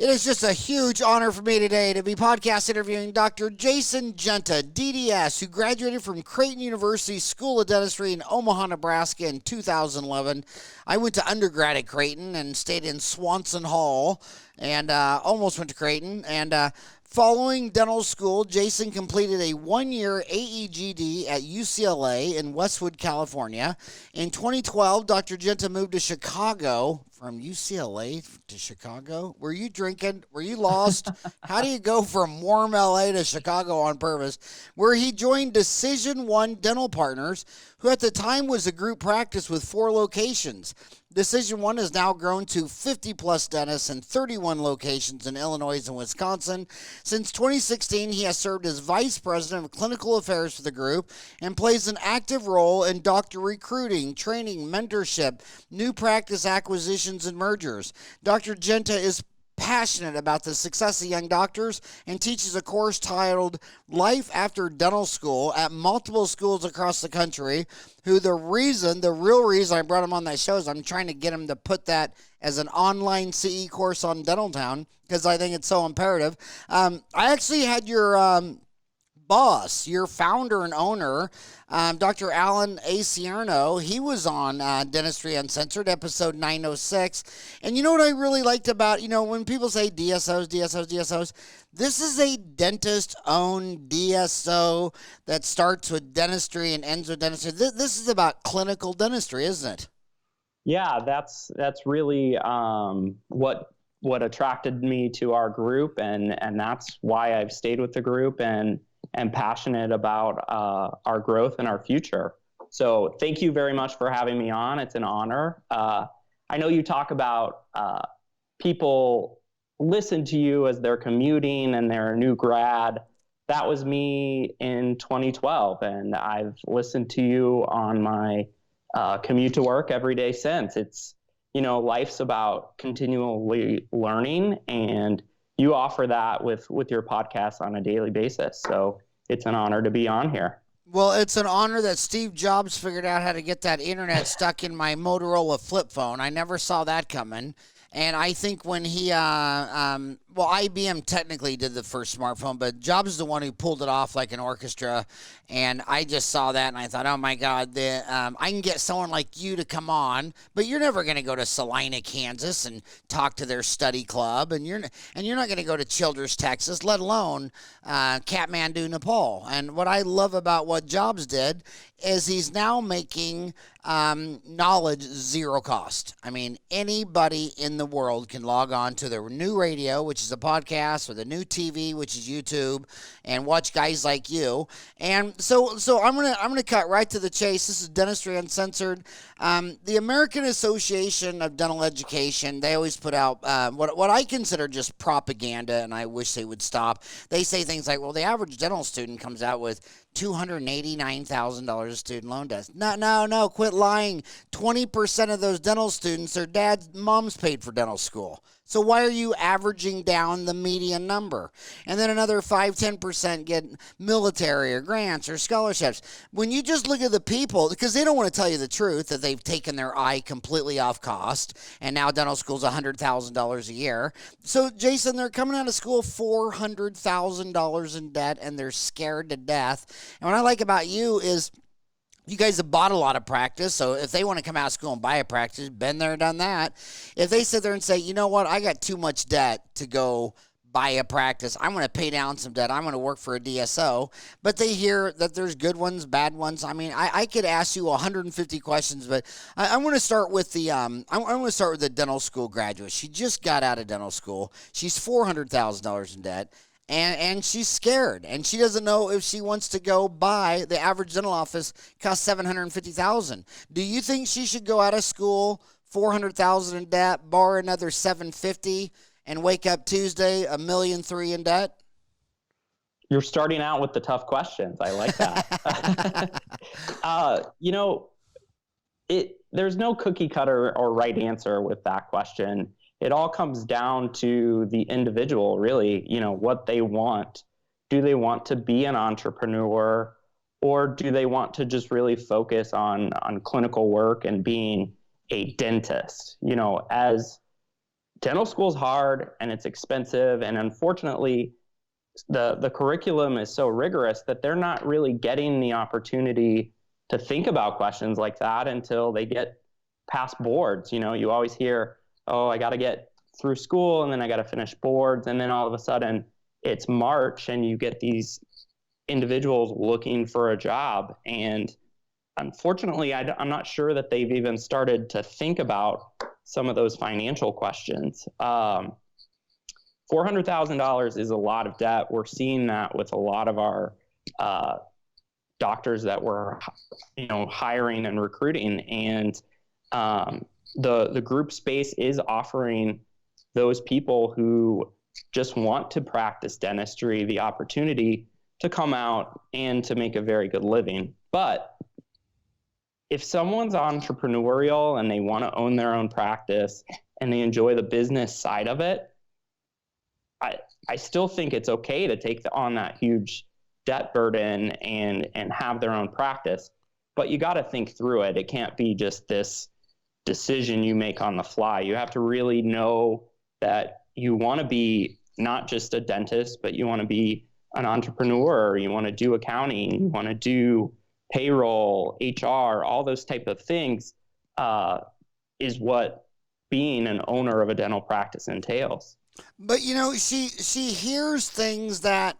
It is just a huge honor for me today to be podcast interviewing Dr. Jason Genta, DDS, who graduated from Creighton University School of Dentistry in Omaha, Nebraska in 2011. I went to undergrad at Creighton and stayed in Swanson Hall and almost went to Creighton. And following dental school, Jason completed a one-year AEGD at UCLA in Westwood, California. In 2012, Dr. Genta moved to Chicago. From UCLA to Chicago? Were you drinking? Were you lost? How do you go from warm LA to Chicago on purpose? Where he joined DecisionOne Dental Partners, who at the time was a group practice with 4 locations. DecisionOne has now grown to 50-plus dentists in 31 locations in Illinois and Wisconsin. Since 2016, he has served as Vice President of Clinical Affairs for the group and plays an active role in doctor recruiting, training, mentorship, new practice acquisitions, and mergers. Dr. Genta is passionate about the success of young doctors and teaches a course titled Life After Dental School at multiple schools across the country. The real reason I brought him on that show is I'm trying to get him to put that as an online CE course on Dentaltown because I think it's so imperative. I actually had your boss, your founder and owner, Dr. Alan A. Cierno. He was on Dentistry Uncensored, episode 906. And you know what I really liked about, when people say DSOs, this is a dentist-owned DSO that starts with dentistry and ends with dentistry. This is about clinical dentistry, isn't it? Yeah, that's really what attracted me to our group, and that's why I've stayed with the group and passionate about our growth and our future. So thank you very much for having me on. It's an honor. I know you talk about people listen to you as they're commuting and they're a new grad. That was me in 2012, and I've listened to you on my commute to work every day since. It's, life's about continually learning, and you offer that with your podcast on a daily basis. So it's an honor to be on here. Well, it's an honor that Steve Jobs figured out how to get that internet stuck in my Motorola flip phone. I never saw that coming. And I think when he, IBM technically did the first smartphone, but Jobs is the one who pulled it off like an orchestra. And I just saw that and I thought, oh my God, I can get someone like you to come on, but you're never going to go to Salina, Kansas and talk to their study club. And you're not going to go to Childress, Texas, let alone Kathmandu, Nepal. And what I love about what Jobs did is he's now making knowledge zero cost. I mean, anybody in the world can log on to the new radio, which is a podcast, or the new TV, which is YouTube, and watch guys like you. And so I'm gonna cut right to the chase. This is Dentistry Uncensored. The American Association of Dental Education, they always put out what I consider just propaganda, and I wish they would stop. They say things like, well, the average dental student comes out with $289,000 of student loan debt. No, quit lying. 20% of those dental students, their mom's paid for dental school. So why are you averaging down the median number? And then another 5-10% get military or grants or scholarships. When you just look at the people, because they don't want to tell you the truth, that they've taken their eye completely off cost, and now dental school's $100,000 a year. So, Jason, they're coming out of school $400,000 in debt, and they're scared to death. And what I like about you is you guys have bought a lot of practice, so if they want to come out of school and buy a practice, been there, done that. If they sit there and say, you know what, I got too much debt to go buy a practice, I'm going to pay down some debt, I'm going to work for a DSO, but they hear that there's good ones, bad ones. I mean, I could ask you 150 questions, but I'm going to start with I'm going to start with the dental school graduate. She just got out of dental school. She's $400,000 in debt. And she's scared, and she doesn't know if she wants to go buy. The average dental office costs $750,000. Do you think she should go out of school $400,000 in debt, borrow another $750,000, and wake up Tuesday $1.3 million in debt? You're starting out with the tough questions. I like that. There's no cookie cutter or right answer with that question. It all comes down to the individual, really, what they want. Do they want to be an entrepreneur, or do they want to just really focus on clinical work and being a dentist? As dental school's hard and it's expensive. And unfortunately, the curriculum is so rigorous that they're not really getting the opportunity to think about questions like that until they get past boards. You always hear, oh, I got to get through school and then I got to finish boards. And then all of a sudden it's March and you get these individuals looking for a job. And unfortunately, I'm not sure that they've even started to think about some of those financial questions. $400,000 is a lot of debt. We're seeing that with a lot of our doctors that we're hiring and recruiting. And the group space is offering those people who just want to practice dentistry the opportunity to come out and to make a very good living. But if someone's entrepreneurial and they want to own their own practice and they enjoy the business side of it, I still think it's okay to take on that huge debt burden and have their own practice. But you got to think through it. It can't be just this decision you make on the fly. You have to really know that you want to be not just a dentist, but you want to be an entrepreneur. You want to do accounting. You want to do payroll, HR, all those type of things is what being an owner of a dental practice entails. But, she hears things that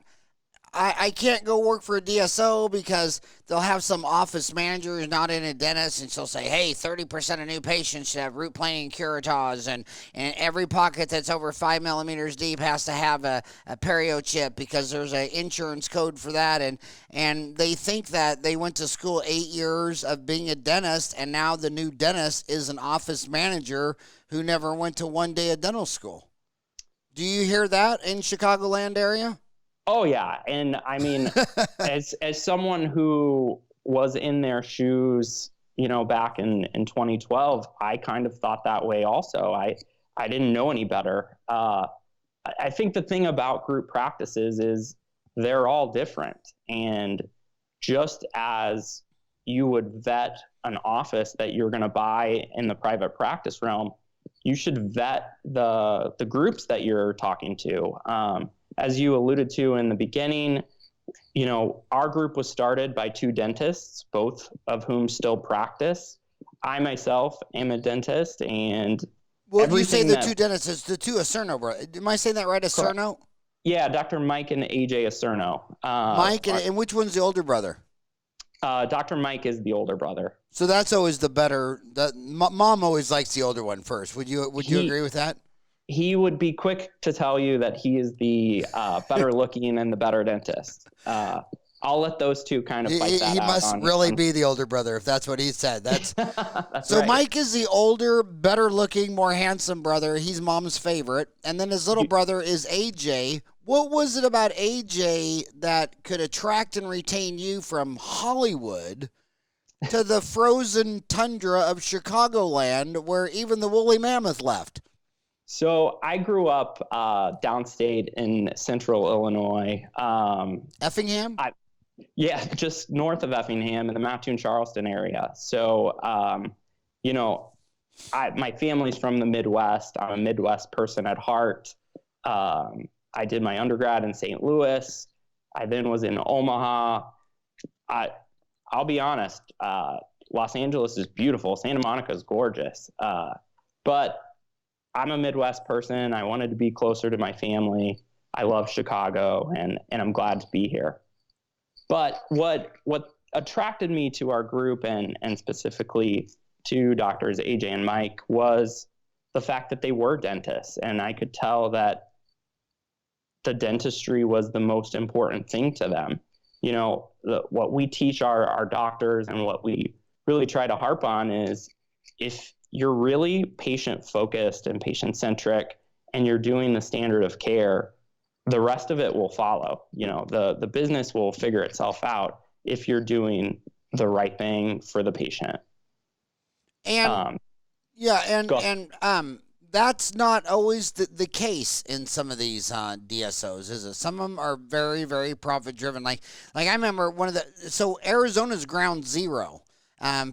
I can't go work for a DSO because they'll have some office manager who's not in a dentist, and she'll say, hey, 30% of new patients should have root planing and curettage, and every pocket that's over 5 millimeters deep has to have a perio chip because there's an insurance code for that. And they think that they went to school 8 years of being a dentist, and now the new dentist is an office manager who never went to one day of dental school. Do you hear that in Chicagoland area? Oh yeah. And I mean, as someone who was in their shoes, back in 2012, I kind of thought that way also. I didn't know any better. I think the thing about group practices is they're all different. And just as you would vet an office that you're going to buy in the private practice realm, you should vet the groups that you're talking to. As you alluded to in the beginning, our group was started by 2 dentists, both of whom still practice. I myself am a dentist, and you say the 2 dentists, it's the 2 Acerno, bro. Am I saying that right, Acerno? Yeah, Dr. Mike and AJ Acerno. Mike, and which one's the older brother? Dr. Mike is the older brother. So that's always the better. Mom always likes the older one first. Would you agree with that? He would be quick to tell you that he is the better looking and the better dentist. I'll let those two kind of fight that out. He must really be the older brother if that's what he said. That's so right. Mike is the older, better looking, more handsome brother. He's mom's favorite. And then his little brother is AJ. What was it about AJ that could attract and retain you from Hollywood to the frozen tundra of Chicagoland where even the woolly mammoth left? So I grew up downstate in central Illinois. Effingham? Yeah, just north of Effingham in the Mattoon-Charleston area. So, my family's from the Midwest. I'm a Midwest person at heart. I did my undergrad in St. Louis. I then was in Omaha. I'll be honest, Los Angeles is beautiful. Santa Monica is gorgeous. But I'm a Midwest person. I wanted to be closer to my family. I love Chicago, and I'm glad to be here. But what attracted me to our group and specifically to doctors AJ and Mike was the fact that they were dentists. And I could tell that the dentistry was the most important thing to them. What we teach our doctors and what we really try to harp on is if you're really patient focused and patient centric and you're doing the standard of care, the rest of it will follow. The business will figure itself out if you're doing the right thing for the patient. And that's not always the case in some of these DSOs, is it? Some of them are very, very profit driven. Like I remember so Arizona's ground zero.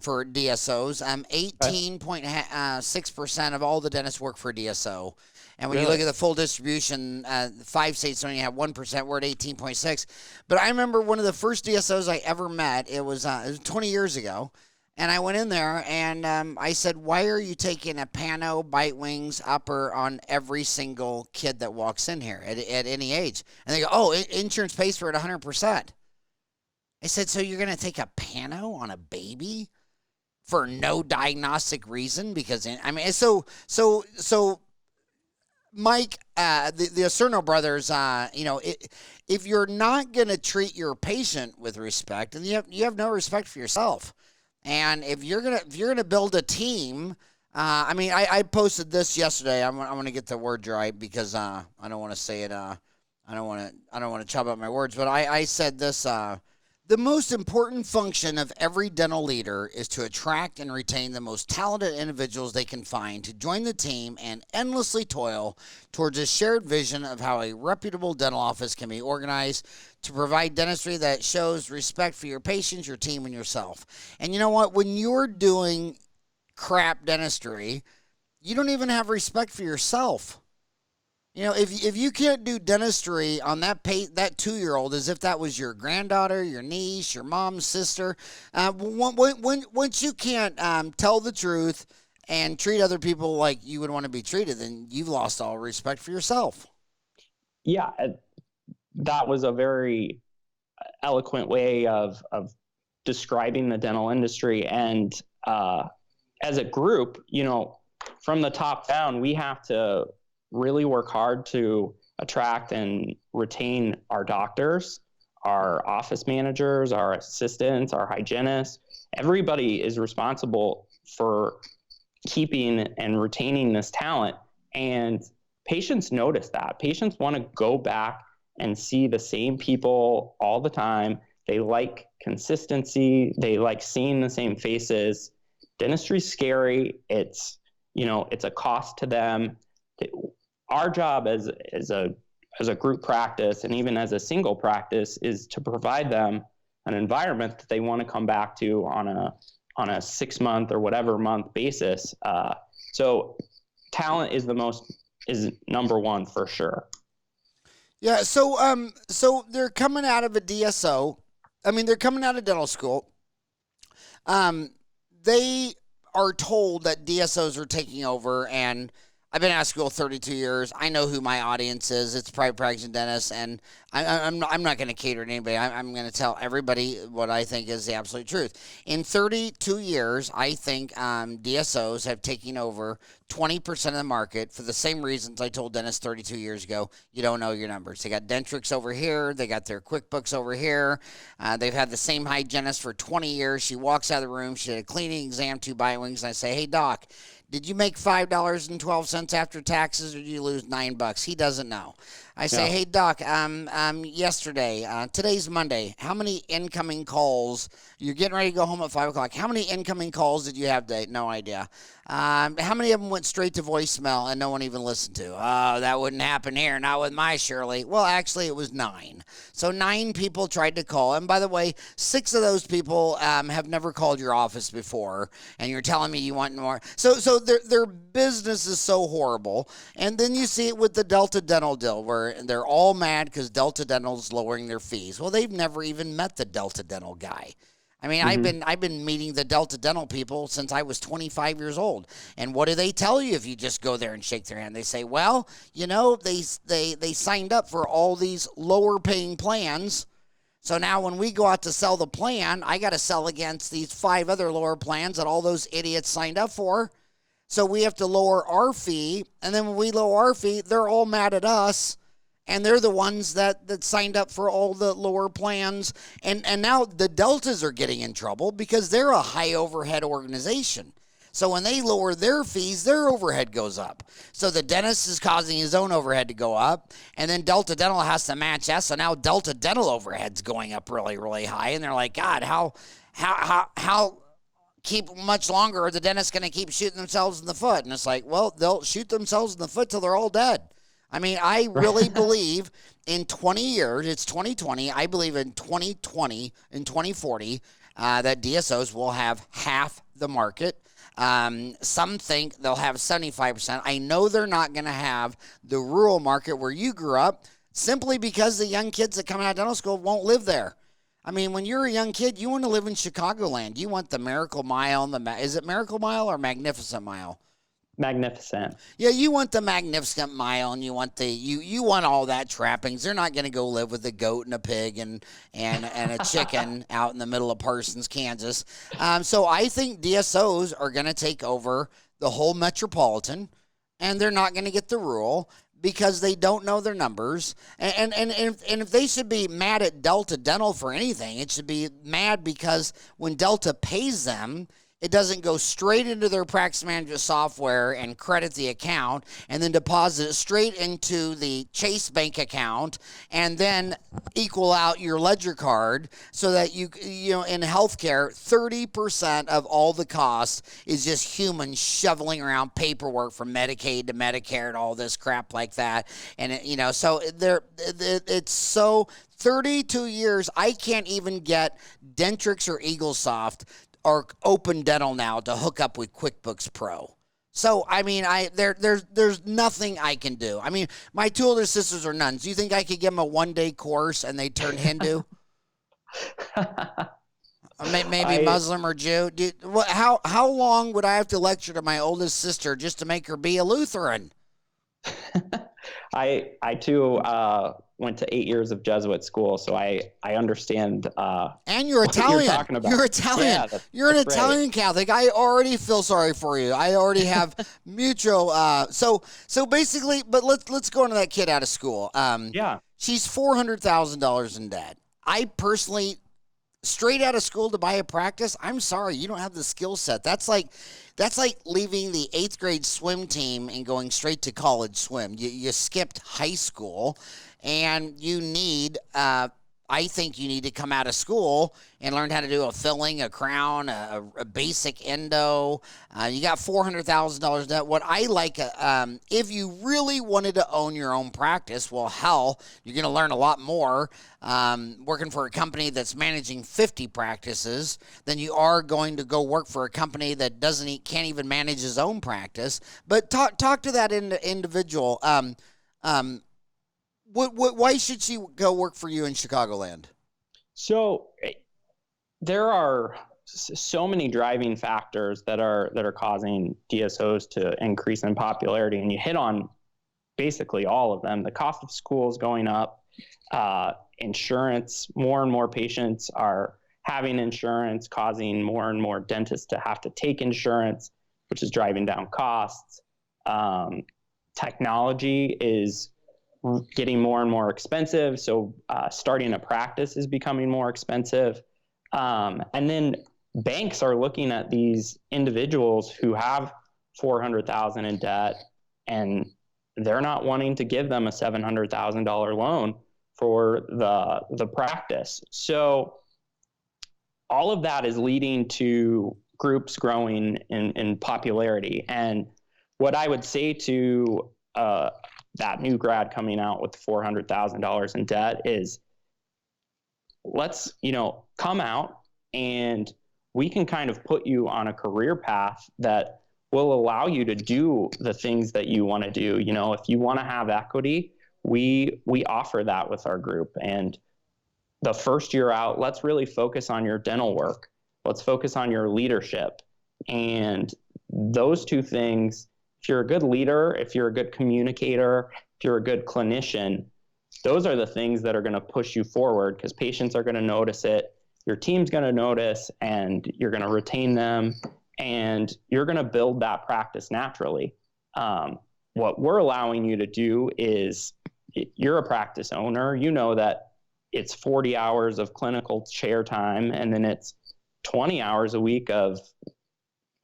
for DSOs. 18.6% of all the dentists work for DSO. And when you look at the full distribution, 5 states only have 1%. We're at 18.6. But I remember one of the first DSOs I ever met. It was 20 years ago. And I went in there and I said, "Why are you taking a pano, bite wings, upper on every single kid that walks in here at any age?" And they go, "Oh, insurance pays for it 100%. I said, "So you're going to take a pano on a baby for no diagnostic reason?" Because I mean, so Mike, the Acerno brothers, if you're not going to treat your patient with respect, then you have no respect for yourself. And if you're gonna build a team, I posted this yesterday. I'm gonna get the word right because I don't want to say it. I don't want to chop up my words. But I said this. The most important function of every dental leader is to attract and retain the most talented individuals they can find to join the team and endlessly toil towards a shared vision of how a reputable dental office can be organized to provide dentistry that shows respect for your patients, your team, and yourself. And you know what? When you're doing crap dentistry, you don't even have respect for yourself. You know, if you can't do dentistry on that 2-year-old as if that was your granddaughter, your niece, your mom's sister, once you can't tell the truth and treat other people like you would want to be treated, then you've lost all respect for yourself. Yeah, that was a very eloquent way of describing the dental industry. And as a group, from the top down, we have to really work hard to attract and retain our doctors, our office managers, our assistants, our hygienists. Everybody is responsible for keeping and retaining this talent. And patients notice that. Patients want to go back and see the same people all the time. They like consistency. They like seeing the same faces. Dentistry's scary. It's a cost to them. Our job as a group practice and even as a single practice is to provide them an environment that they want to come back to on a 6-month or whatever month basis. So talent is number one for sure. Yeah. So they're coming out of a DSO. They're coming out of dental school. They are told that DSOs are taking over, and I've been out of school 32 years. I know who my audience is. It's private practicing dentists, and I'm not going to cater to anybody. I'm going to tell everybody what I think is the absolute truth. In 32 years, I think DSOs have taken over 20% of the market for the same reasons I told dentists 32 years ago. You don't know your numbers. They got Dentrix over here. They got their QuickBooks over here. They've had the same hygienist for 20 years. She walks out of the room. She had a cleaning exam, 2 bite wings, and I say, "Hey, doc, did you make $5.12 after taxes, or did you lose $9? He doesn't know. I say, "Hey, doc, yesterday, today's Monday, how many incoming calls? You're getting ready to go home at 5 o'clock. How many incoming calls did you have today?" "No idea." How many of them went straight to voicemail and no one even listened to? "Oh, that wouldn't happen here. Not with my Shirley." Well, actually, it was 9. So 9 people tried to call. And by the way, 6 of those people have never called your office before. And you're telling me you want more. So their business is so horrible. And then you see it with the Delta Dental deal, where they're all mad because Delta Dental's lowering their fees. Well, they've never even met the Delta Dental guy. I've been meeting the Delta Dental people since I was 25 years old. And what do they tell you if you just go there and shake their hand? They say, "Well, they signed up for all these lower paying plans. So now when we go out to sell the plan, I got to sell against these 5 other lower plans that all those idiots signed up for. So we have to lower our fee. And then when we lower our fee, they're all mad at us. And they're the ones that signed up for all the lower plans. And now the Deltas are getting in trouble because they're a high overhead organization. So when they lower their fees, their overhead goes up. So the dentist is causing his own overhead to go up. And then Delta Dental has to match that. So now Delta Dental overhead's going up really, really high. And they're like, "God, how keep much longer are the dentists going to keep shooting themselves in the foot?" And it's like, well, they'll shoot themselves in the foot till they're all dead. I really believe in 20 years, it's 2020, I believe in 2020 and 2040, that DSOs will have half the market. Some think they'll have 75%. I know they're not going to have the rural market where you grew up, simply because the young kids that come out of dental school won't live there. I mean, when you're a young kid, you want to live in Chicagoland. You want the Miracle Mile. Is it Miracle Mile or Magnificent Mile? Magnificent. Yeah, you want the Magnificent Mile, and you want you want all that trappings. They're not going to go live with a goat and a pig and a chicken out in the middle of Parsons, Kansas. So I think DSOs are going to take over the whole metropolitan, and they're not going to get the rural, because they don't know their numbers. And if they should be mad at Delta Dental for anything, it should be mad because when Delta pays them, it doesn't go straight into their practice management software and credit the account and then deposit it straight into the Chase Bank account and then equal out your ledger card, so that you know, in healthcare, 30% of all the costs is just humans shoveling around paperwork from Medicaid to Medicare and all this crap like that. And so it's so 32 years. I can't even get Dentrix or EagleSoft or Open Dental now to hook up with QuickBooks Pro. So, I mean, there's nothing I can do. I mean, my two older sisters are nuns. Do you think I could give them a one-day course and they turn Hindu? Maybe Muslim or Jew? How long would I have to lecture to my oldest sister just to make her be a Lutheran? I too went to 8 years of Jesuit school, so I understand. And you're Italian. You're talking about. You're Italian. Yeah, you're an right. Italian Catholic. I already feel sorry for you. I already have mutual. So basically, but let's go into that kid out of school. Yeah. She's $400,000 in debt. I personally, straight out of school to buy a practice, I'm sorry, you don't have the skill set. That's like leaving the 8th grade swim team and going straight to college swim. You skipped high school, and you need, I think you need to come out of school and learn how to do a filling, a crown, a basic endo. You got $400,000 debt. What I like, if you really wanted to own your own practice, well, hell, you're going to learn a lot more working for a company that's managing 50 practices than you are going to go work for a company that can't even manage his own practice. But talk to that individual. Why should she go work for you in Chicagoland? So there are so many driving factors that are causing DSOs to increase in popularity, and you hit on basically all of them. The cost of school is going up, insurance, more and more patients are having insurance, causing more and more dentists to have to take insurance, which is driving down costs. Technology is getting more and more expensive, so starting a practice is becoming more expensive. And then banks are looking at these individuals who have $400,000 in debt, and they're not wanting to give them a $700,000 loan for the practice. So all of that is leading to groups growing in popularity. And what I would say to that new grad coming out with $400,000 in debt is, let's, come out and we can kind of put you on a career path that will allow you to do the things that you want to do. If you want to have equity, we offer that with our group. And the first year out, let's really focus on your dental work. Let's focus on your leadership. And those two things, if you're a good leader, if you're a good communicator, if you're a good clinician, those are the things that are going to push you forward, because patients are going to notice it, your team's going to notice, and you're going to retain them, and you're going to build that practice naturally. What we're allowing you to do is, you're a practice owner, you know that it's 40 hours of clinical chair time, and then it's 20 hours a week of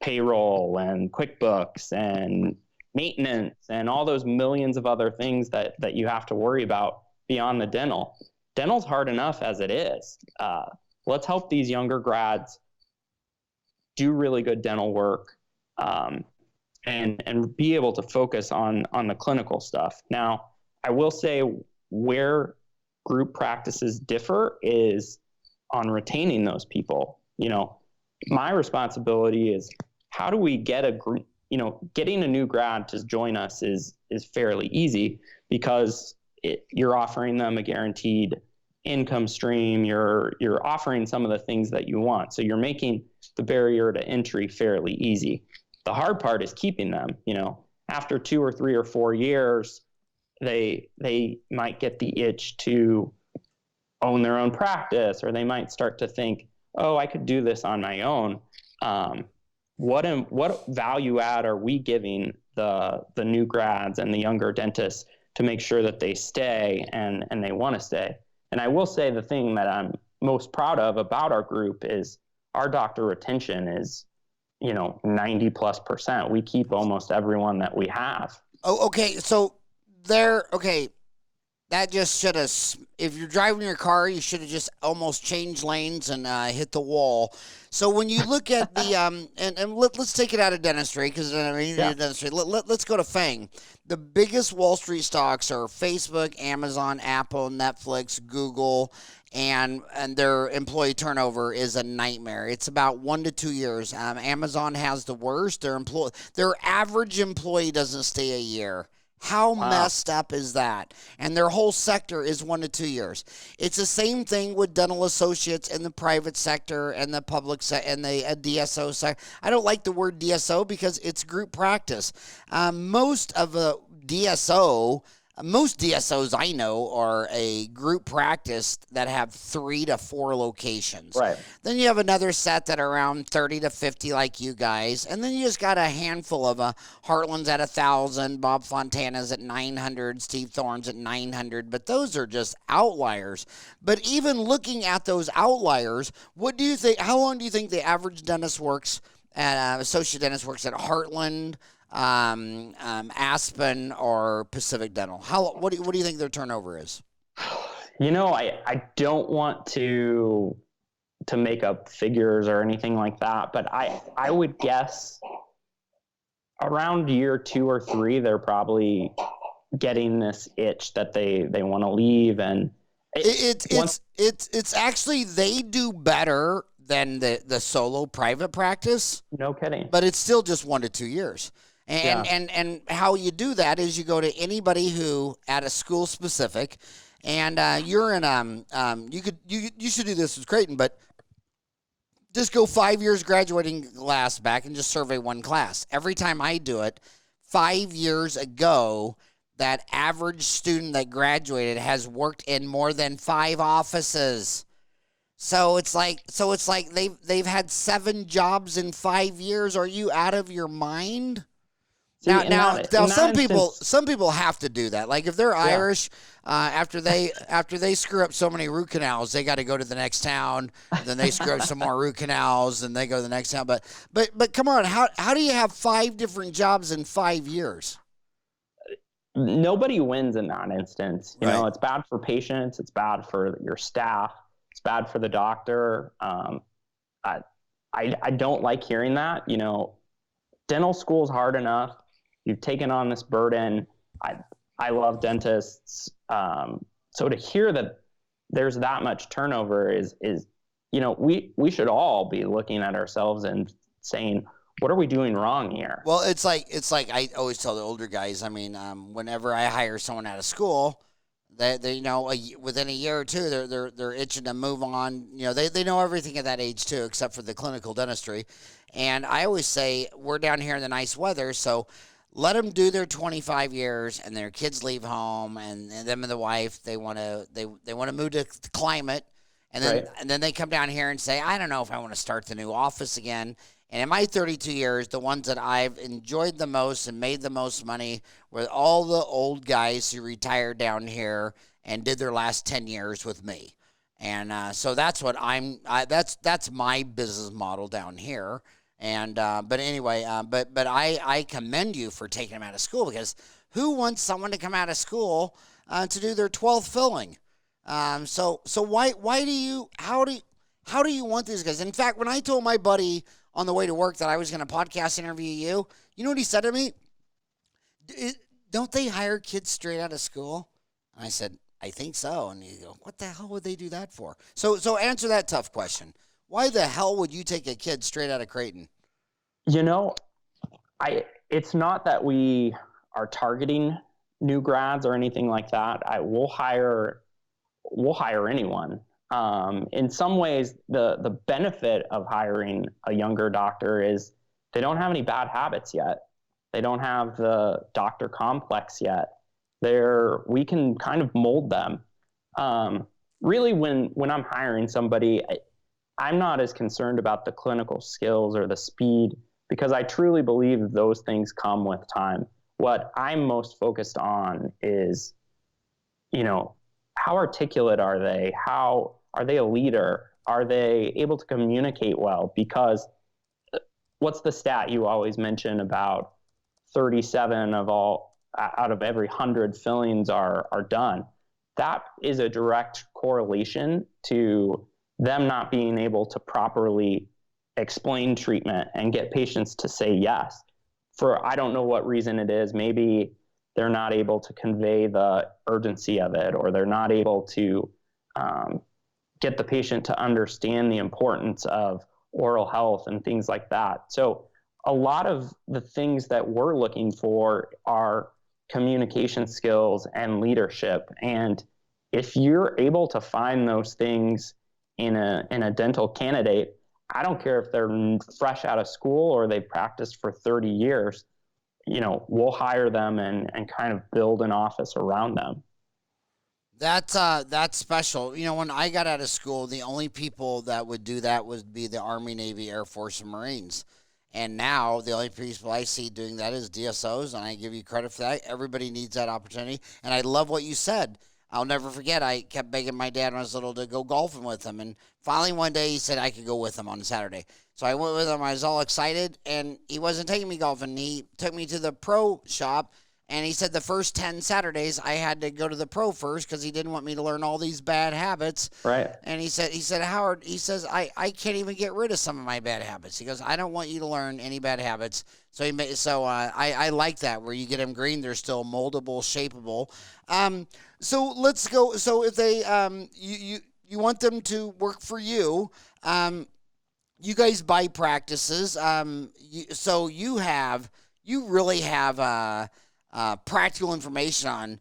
payroll and QuickBooks and maintenance and all those millions of other things that you have to worry about beyond the dental. Dental's hard enough as it is. Let's help these younger grads do really good dental work, and be able to focus on the clinical stuff. Now, I will say where group practices differ is on retaining those people. my responsibility is how do we get a group, getting a new grad to join us is fairly easy because you're offering them a guaranteed income stream. You're offering some of the things that you want. So you're making the barrier to entry fairly easy. The hard part is keeping them. After 2 or 3 or 4 years, they might get the itch to own their own practice, or they might start to think, oh, I could do this on my own. What value add are we giving the new grads and the younger dentists to make sure that they stay and they want to stay? And I will say the thing that I'm most proud of about our group is our doctor retention is 90+%. We keep almost everyone that we have. Oh, okay. So that just should have, if you're driving your car, you should have just almost changed lanes and hit the wall. So when you look at the, let's take it out of dentistry, because dentistry. Let's go to FANG. The biggest Wall Street stocks are Facebook, Amazon, Apple, Netflix, Google, and their employee turnover is a nightmare. It's about 1 to 2 years. Amazon has the worst. Their average employee doesn't stay a year. How messed up is that? And their whole sector is 1 to 2 years. It's the same thing with dental associates in the private sector and the public and the DSO sector. I don't like the word DSO because it's group practice. Most DSOs I know are a group practice that have 3 to 4 locations. Right. Then you have another set that are around 30 to 50 like you guys. And then you just got a handful of Heartland's at 1,000, Bob Fontana's at 900, Steve Thorne's at 900. But those are just outliers. But even looking at those outliers, what do you think? How long do you think the average dentist works at associate dentist works at Heartland, Aspen, or Pacific Dental? What do you think their turnover is? I don't want to make up figures or anything like that, but I would guess around year 2 or 3, they're probably getting this itch that they want to leave, and it's actually they do better than the solo private practice. No kidding. But it's still just 1 to 2 years. And how you do that is you go to anybody who at a school specific, and you're in you should do this with Creighton, but just go 5 years graduating class back and just survey one class. Every time I do it, 5 years ago, that average student that graduated has worked in more than 5 offices. So it's like they've had 7 jobs in 5 years. Are you out of your mind? Now, some people have to do that. Like if they're Irish, after they screw up so many root canals, they got to go to the next town. Then they screw up some more root canals, and they go to the next town. But come on, how do you have 5 different jobs in 5 years? Nobody wins in that instance. You Right. know, it's bad for patients. It's bad for your staff. It's bad for the doctor. I don't like hearing that. Dental school's hard enough. You've taken on this burden. I love dentists. So to hear that there's that much turnover is we should all be looking at ourselves and saying, what are we doing wrong here? Well, it's like I always tell the older guys. I mean, whenever I hire someone out of school, they within a year or two, they're itching to move on. They know everything at that age too, except for the clinical dentistry. And I always say we're down here in the nice weather, so let them do their 25 years, and their kids leave home, and them and the wife they want to move to the climate, and then Right. and then they come down here and say, I don't know if I want to start the new office again. And in my 32 years, the ones that I've enjoyed the most and made the most money were all the old guys who retired down here and did their last 10 years with me. And so that's what that's my business model down here. And but anyway, but I commend you for taking them out of school, because who wants someone to come out of school to do their 12th filling? So how do you want these guys? In fact, when I told my buddy on the way to work that I was going to podcast interview you know what he said to me? Don't they hire kids straight out of school? And I said, I think so. And he go, what the hell would they do that for? So answer that tough question. Why the hell would you take a kid straight out of Creighton? You know, it's not that we are targeting new grads or anything like that. We'll hire anyone. In some ways, the benefit of hiring a younger doctor is they don't have any bad habits yet. They don't have the doctor complex yet. We can kind of mold them. Really, when I'm hiring somebody, I'm not as concerned about the clinical skills or the speed, because I truly believe those things come with time. What I'm most focused on is, how articulate are they? How are they a leader? Are they able to communicate well? Because what's the stat you always mention about 37 out of every 100 fillings are done? That is a direct correlation to them not being able to properly explain treatment and get patients to say yes. For I don't know what reason it is. Maybe they're not able to convey the urgency of it, or they're not able to get the patient to understand the importance of oral health and things like that. So a lot of the things that we're looking for are communication skills and leadership. And if you're able to find those things in a dental candidate, I don't care if they're fresh out of school or they've practiced for 30 years, we'll hire them and kind of build an office around them. That's special. When I got out of school, the only people that would do that would be the Army, Navy, Air Force, and Marines. And now the only people I see doing that is DSOs, and I give you credit for that. Everybody needs that opportunity. And I love what you said. I'll never forget, I kept begging my dad when I was little to go golfing with him. And finally one day he said I could go with him on Saturday. So I went with him. I was all excited, and he wasn't taking me golfing. He took me to the pro shop, and he said the first 10 Saturdays I had to go to the pro first because he didn't want me to learn all these bad habits. Right. And he said, Howard, he says, I can't even get rid of some of my bad habits. He goes, I don't want you to learn any bad habits. So I like that, where you get them green, they're still moldable, shapeable. So let's go. So if they you want them to work for you, you guys buy practices. So you really have practical information on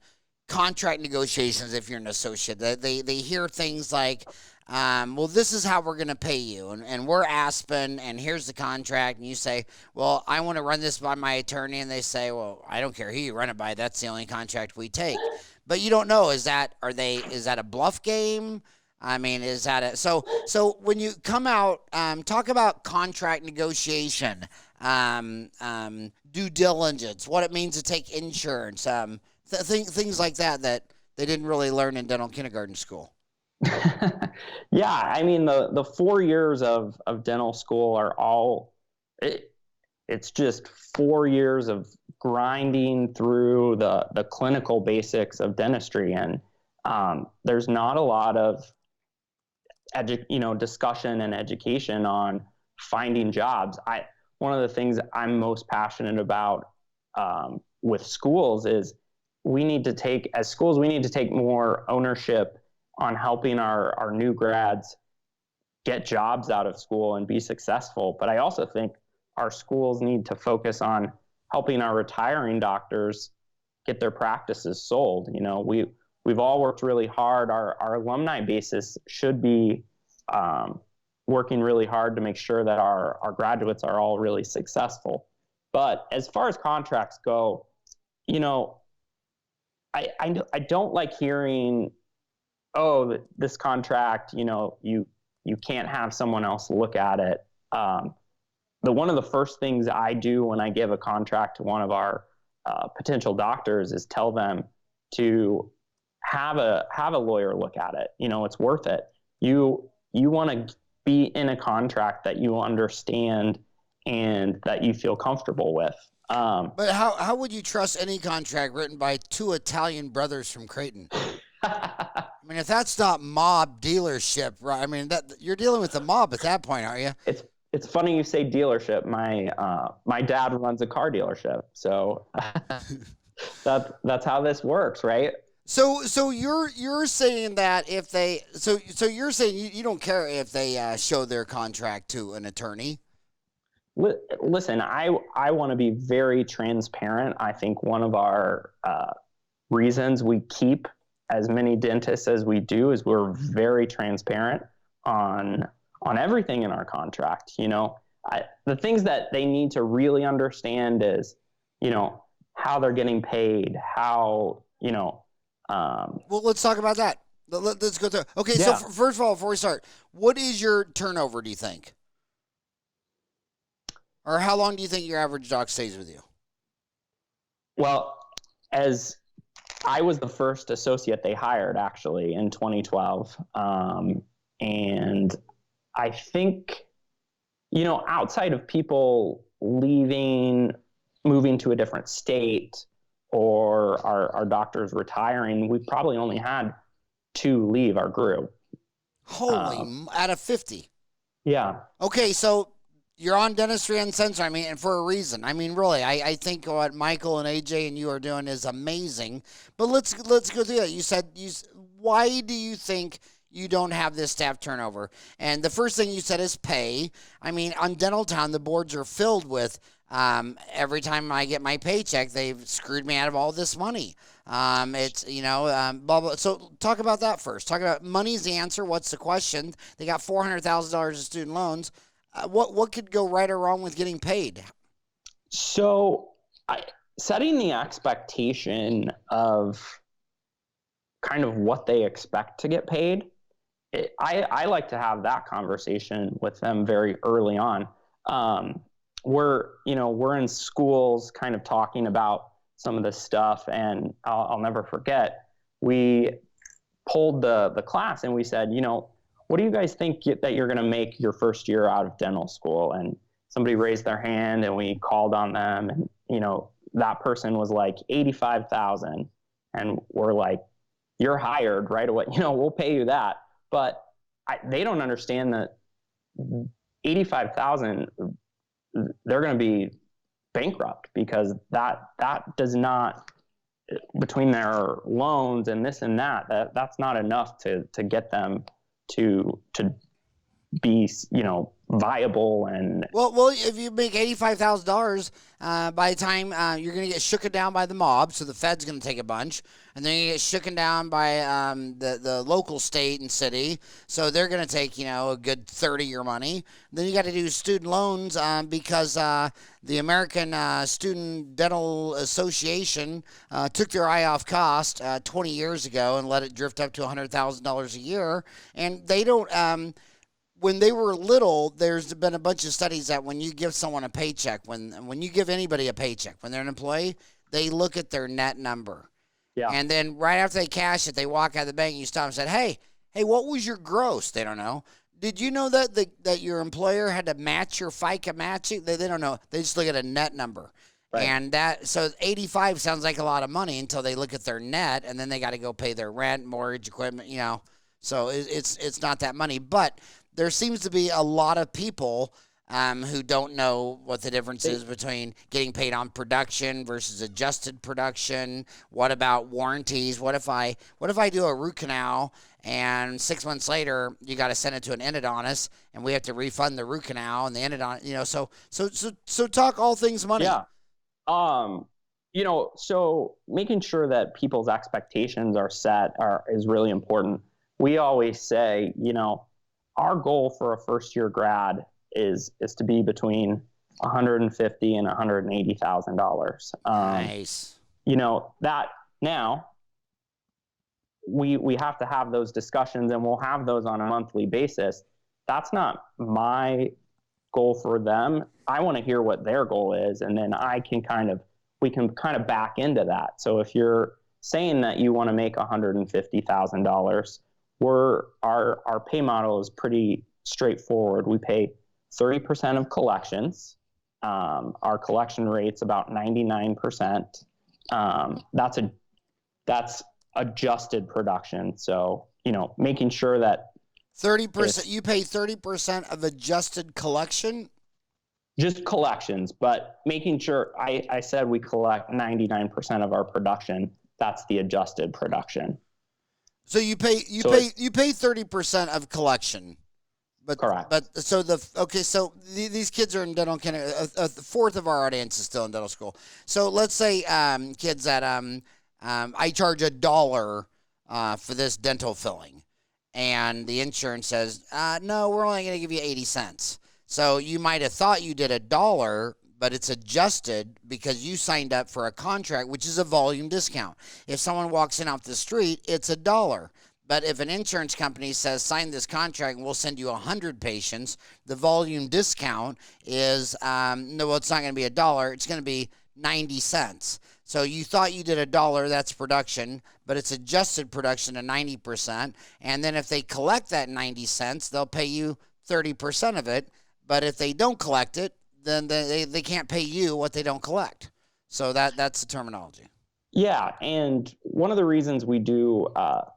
contract negotiations if you're an associate. They hear things like, well, this is how we're going to pay you, and we're Aspen, and here's the contract, and you say, well, I want to run this by my attorney, and they say, well, I don't care who you run it by, that's the only contract we take. But you don't know, is that a bluff game? I mean, is that so when you come out, talk about contract negotiation, due diligence, what it means to take insurance, things like that they didn't really learn in dental kindergarten school. Yeah, I mean, the 4 years of dental school are it's just 4 years of grinding through the clinical basics of dentistry, and there's not a lot of discussion and education on finding jobs. One of the things I'm most passionate about with schools is we need to take more ownership on helping our new grads get jobs out of school and be successful. But I also think our schools need to focus on helping our retiring doctors get their practices sold. We've all worked really hard. Our alumni basis should be working really hard to make sure that our graduates are all really successful. But as far as contracts go, I don't like hearing, oh, this contract, you can't have someone else look at it. One of the first things I do when I give a contract to one of our potential doctors is tell them to have a lawyer look at it. It's worth it. You want to be in a contract that you understand and that you feel comfortable with. But how would you trust any contract written by two Italian brothers from Creighton? I mean, if that's not mob dealership, right? I mean, you're dealing with the mob at that point, aren't you? It's funny you say dealership. My dad runs a car dealership, so that's how this works, right? So you're saying that if they so you're saying you don't care if they show their contract to an attorney? Listen, I want to be very transparent. I think one of our reasons we keep as many dentists as we do is we're very transparent on everything in our contract. The things that they need to really understand is, how they're getting paid, how, Well, let's talk about that. Let's go through. Okay, Yeah. so first of all, before we start, what is your turnover, do you think? Or how long do you think your average doc stays with you? Well, as I was the first associate they hired actually in 2012. And I think, outside of people leaving, moving to a different state, or our doctors retiring, we probably only had 2 leave our group. Out of 50. Yeah. Okay, so you're on Dentistry Uncensored. I mean, and for a reason. I mean, really, I think what Michael and AJ and you are doing is amazing. But let's go through that. You said why do you think you don't have this staff turnover? And the first thing you said is pay. I mean, on Dental Town, the boards are filled with every time I get my paycheck, they've screwed me out of all this money. It's, blah, blah. So talk about that first. Talk about money's the answer. What's the question? They got $400,000 in student loans. What could go right or wrong with getting paid? So setting the expectation of kind of what they expect to get paid, I like to have that conversation with them very early on. We're in schools kind of talking about some of this stuff, and I'll never forget, we polled the class and we said, what do you guys think that you're going to make your first year out of dental school? And somebody raised their hand and we called on them, and that person was like 85,000, and we're like, you're hired right away, we'll pay you that. But they don't understand that 85,000, they're going to be bankrupt, because that does not, between their loans and this and that's not enough to get them to be viable. And well, if you make $85,000, by the time you're going to get shooken down by the mob, so the Fed's going to take a bunch, and then you get shooken down by the local state and city, so they're going to take a good 30 of your money. Then you got to do student loans because the American Student Dental Association took their eye off cost 20 years ago and let it drift up to $100,000 a year, and they don't. When they were little, there's been a bunch of studies that when you give someone a paycheck, when you give anybody a paycheck, when they're an employee, they look at their net number. Yeah. And then right after they cash it, they walk out of the bank and you stop and said, hey, what was your gross? They don't know. Did you know that your employer had to match your FICA matching? They don't know. They just look at a net number. Right. And so 85 sounds like a lot of money until they look at their net, and then they got to go pay their rent, mortgage, equipment, So it's not that money. But there seems to be a lot of people who don't know what the difference is between getting paid on production versus adjusted production. What about warranties? What if I do a root canal and 6 months later you got to send it to an endodontist and we have to refund the root canal and the endodontist? So talk all things money. Yeah. So making sure that people's expectations are set is really important. We always say, our goal for a first year grad is to be between $150,000 and $180,000. Nice. That now we have to have those discussions, and we'll have those on a monthly basis. That's not my goal for them. I want to hear what their goal is, and then we can kind of back into that. So if you're saying that you want to make $150,000, our pay model is pretty straightforward. We pay 30% of collections. Our collection rate's about 99%. That's adjusted production. So, making sure that 30%, you pay 30% of adjusted collection? Just collections, but making sure I said we collect 99% of our production. that's the adjusted production. So you pay 30% of collection. But, correct. But so these kids are in dental kindergarten. A fourth of our audience is still in dental school. So let's say kids that I charge $1 for this dental filling, and the insurance says no, we're only going to give you 80 cents. So you might have thought you did $1, but it's adjusted because you signed up for a contract, which is a volume discount. If someone walks in off the street, it's $1. But if an insurance company says, sign this contract and we'll send you 100 patients, the volume discount is, no, it's not going to be $1. It's going to be 90 cents. So you thought you did $1, that's production, but it's adjusted production to 90%. And then if they collect that 90 cents, they'll pay you 30% of it. But if they don't collect it, then they can't pay you what they don't collect. So that's the terminology. Yeah, and one of the reasons we do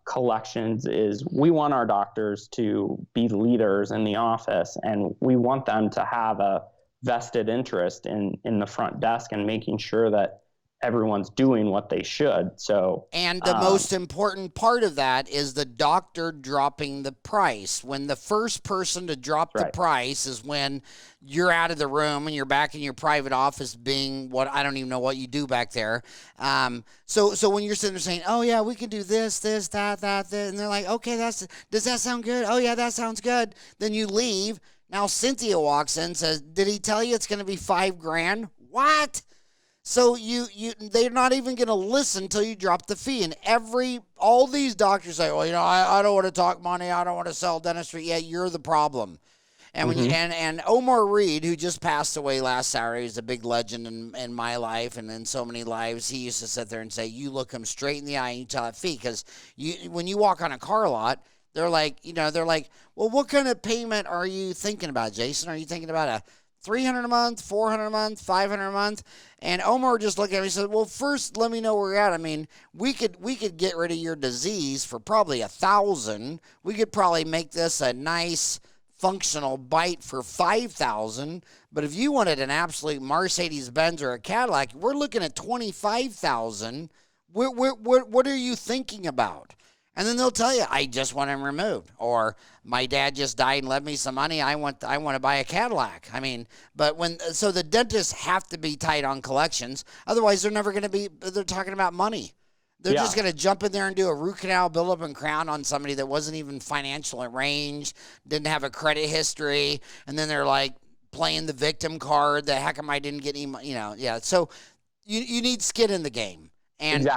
collections is we want our doctors to be leaders in the office, and we want them to have a vested interest in the front desk and making sure that everyone's doing what they should. So, and the most important part of that is the doctor dropping the price. When the first person to drop the price is when you're out of the room and you're back in your private office being what, I don't even know what you do back there. So when you're sitting there saying, oh yeah, we can do this, that, and they're like, okay, does that sound good? Oh yeah, that sounds good. Then you leave. Now Cynthia walks in and says, did he tell you it's going to be $5,000? What? So they're not even going to listen until you drop the fee. And all these doctors say, well, I don't want to talk money. I don't want to sell dentistry. Yeah, you're the problem. And when and Omar Reed, who just passed away last Saturday, is a big legend in my life and in so many lives. He used to sit there and say, you look him straight in the eye and you tell that fee. Because when you walk on a car lot, they're like, well, what kind of payment are you thinking about, Jason? Are you thinking about a $300 a month, $400 a month, $500 a month? And Omar just looked at me and said, well, first let me know where you're at. I mean, we could get rid of your disease for probably $1,000. We could probably make this a nice functional bite for $5,000. But if you wanted an absolute Mercedes-Benz or a Cadillac, we're looking at $25,000. What are you thinking about? And then they'll tell you, I just want him removed. Or my dad just died and left me some money. I want to buy a Cadillac. I mean, so the dentists have to be tight on collections. Otherwise, they're never going to be, they're talking about money. They're just going to jump in there and do a root canal, build up and crown on somebody that wasn't even financial arranged, didn't have a credit history. And then they're like playing the victim card. The heck am I didn't get any money, So you need skin in the game. And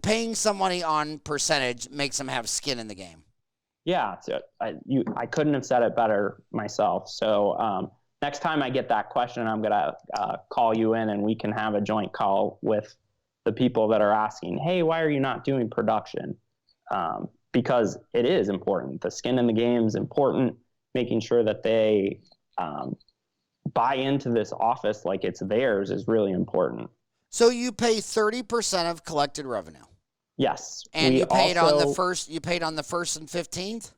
paying somebody on percentage makes them have skin in the game. Yeah, so I couldn't have said it better myself. So next time I get that question, I'm gonna call you in and we can have a joint call with the people that are asking, hey, why are you not doing production? Because it is important. The skin in the game is important. Making sure that they buy into this office like it's theirs is really important. So you pay 30% of collected revenue. Yes. And you paid on the first and 15th?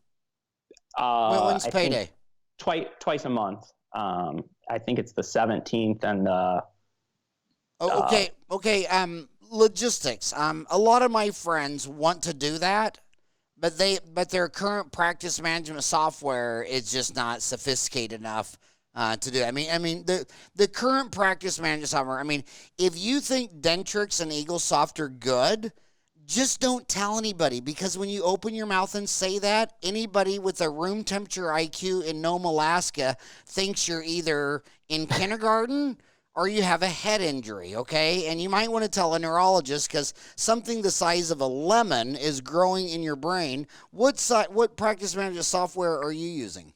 When's payday? Twice a month. I think it's the 17th and the logistics. A lot of my friends want to do that, but their current practice management software is just not sophisticated enough to do it. I mean, the current practice management software. I mean, if you think Dentrix and EagleSoft are good, just don't tell anybody, because when you open your mouth and say that, anybody with a room temperature IQ in Nome, Alaska thinks you're either in kindergarten or you have a head injury, okay? And you might want to tell a neurologist, because something the size of a lemon is growing in your brain. What practice management software are you using?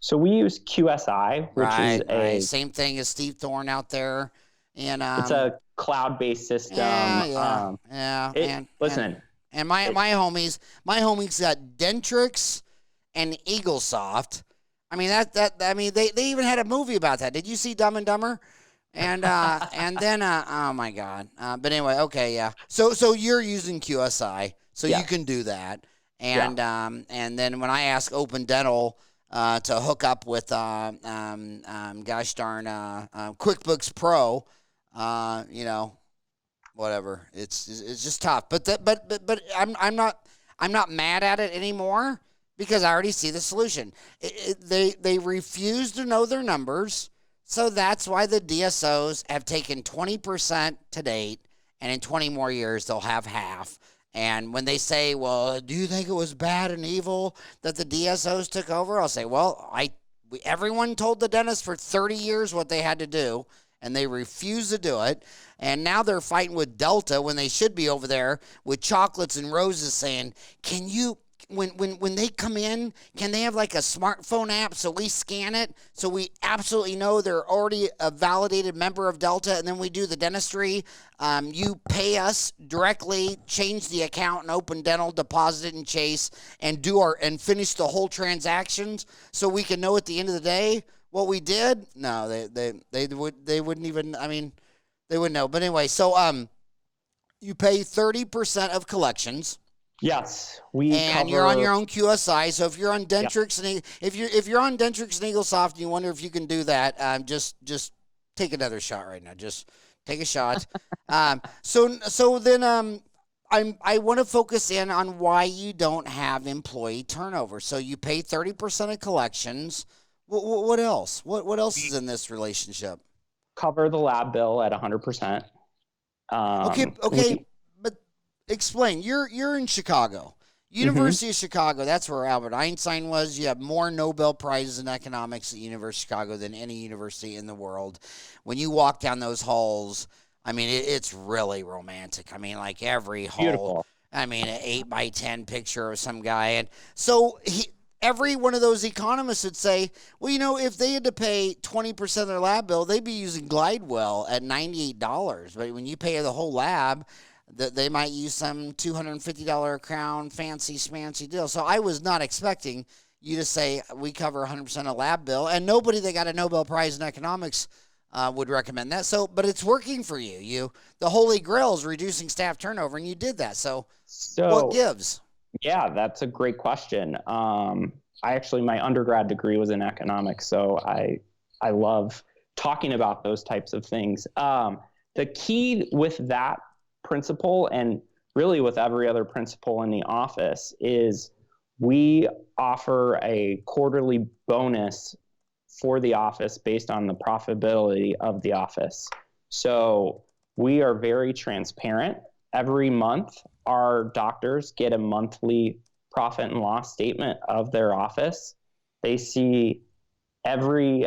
So we use QSI, which is same thing as Steve Thorne out there, and it's a cloud-based system. Yeah. And my homies got Dentrix and EagleSoft. I mean they even had a movie about that. Did you see Dumb and Dumber? And then oh my God. But anyway, okay, yeah. So you're using QSI, so you can do that. And then when I ask Open Dental to hook up with gosh darn QuickBooks Pro, whatever. It's just tough. But I'm not mad at it anymore because I already see the solution. They refuse to know their numbers, so that's why the DSOs have taken 20% to date, and in 20 more years they'll have half. And when they say, "Well, do you think it was bad and evil that the DSOs took over?" I'll say, "Well, everyone told the dentist for 30 years what they had to do, and they refused to do it. And now they're fighting with Delta when they should be over there with chocolates and roses saying, can you, when they come in, can they have like a smartphone app so we scan it so we absolutely know they're already a validated member of Delta, and then we do the dentistry. You pay us directly, change the account and open dental, deposit it in Chase, and finish the whole transactions so we can know at the end of the day what we did." No, they wouldn't even. I mean, they wouldn't know. But anyway, so you pay 30% of collections. Yes, you're on your own QSI. So if you're on Dentrix and if you're on Dentrix and EagleSoft and you wonder if you can do that, just take another shot right now. Just take a shot. So then I want to focus in on why you don't have employee turnover. So you pay 30% of collections. What else? What else is in this relationship? Cover the lab bill at 100%. Okay. But explain. You're in Chicago, University of Chicago. That's where Albert Einstein was. You have more Nobel Prizes in economics at University of Chicago than any university in the world. When you walk down those halls, I mean, it's really romantic. I mean, like every hall. Beautiful. I mean, an 8x10 picture of some guy, and so every one of those economists would say, well, you know, if they had to pay 20% of their lab bill, they'd be using Glidewell at $98. But when you pay the whole lab, they might use some $250 crown fancy schmancy deal. So I was not expecting you to say we cover 100% of lab bill, and nobody that got a Nobel Prize in economics would recommend that. So, but it's working for you. The holy grail is reducing staff turnover, and you did that. So what gives? Yeah, that's a great question. My undergrad degree was in economics, so I love talking about those types of things. The key with that principle, and really with every other principle in the office, is we offer a quarterly bonus for the office based on the profitability of the office. So we are very transparent. Every month, our doctors get a monthly profit and loss statement of their office. They see every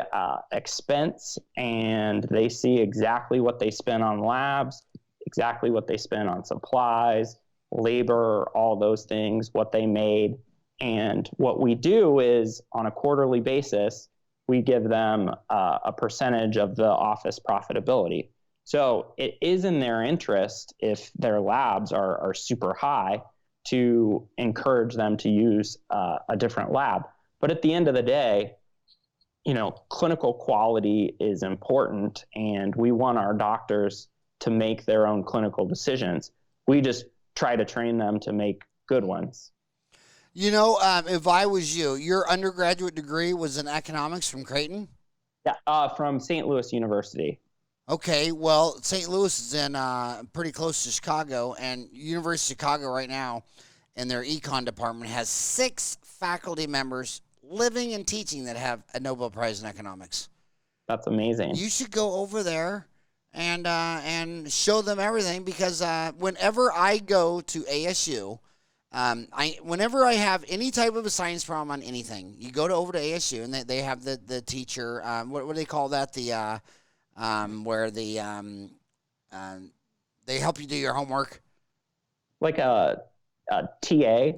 expense, and they see exactly what they spend on labs, exactly what they spend on supplies, labor, all those things, what they made. And what we do is, on a quarterly basis, we give them a percentage of the office profitability. So it is in their interest, if their labs are super high, to encourage them to use a different lab. But at the end of the day, you know, clinical quality is important, and we want our doctors to make their own clinical decisions. We just try to train them to make good ones. You know, if I was you, your undergraduate degree was in economics from Creighton? Yeah, from St. Louis University. Okay, well, St. Louis is in pretty close to Chicago, and University of Chicago right now in their econ department has 6 faculty members living and teaching that have a Nobel Prize in economics. That's amazing. You should go over there and show them everything, because whenever I go to ASU, whenever I have any type of a science problem on anything, you go over to ASU, and they have the teacher, what do they call that? Where they help you do your homework. Like a TA,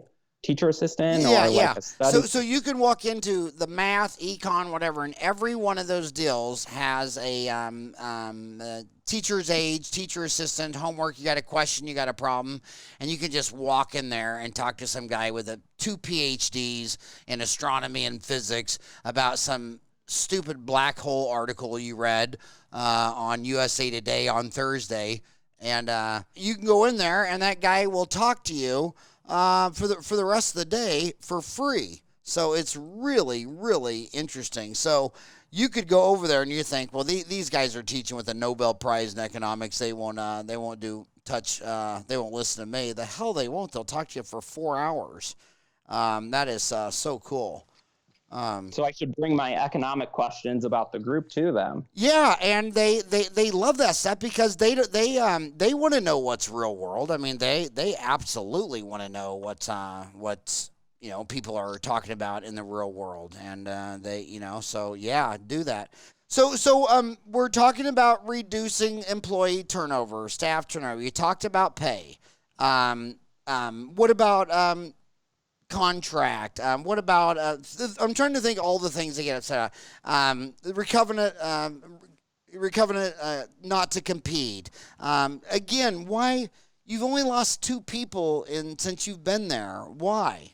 teacher assistant, yeah, or like yeah. a study. So you can walk into the math, econ, whatever, and every one of those deals has a teacher's aide, teacher assistant, homework. You got a question, you got a problem, and you can just walk in there and talk to some guy with 2 PhDs in astronomy and physics about some stupid black hole article you read on USA Today on Thursday, and you can go in there, and that guy will talk to you for the rest of the day for free. So it's really, really interesting. So you could go over there and you think, well, these guys are teaching with a Nobel Prize in economics. They won't do they won't listen to me. The hell they won't. They'll talk to you for 4 hours. That is so cool. So I should bring my economic questions about the group to them. Yeah, and they love that stuff because they want to know what's real world. I mean, they absolutely want to know what's people are talking about in the real world, and so yeah, do that. So we're talking about reducing employee turnover, staff turnover. You talked about pay. What about contract? What about? I'm trying to think all the things they get upset at. Recovenant not to compete. Again, why you've only lost 2 people since you've been there? Why?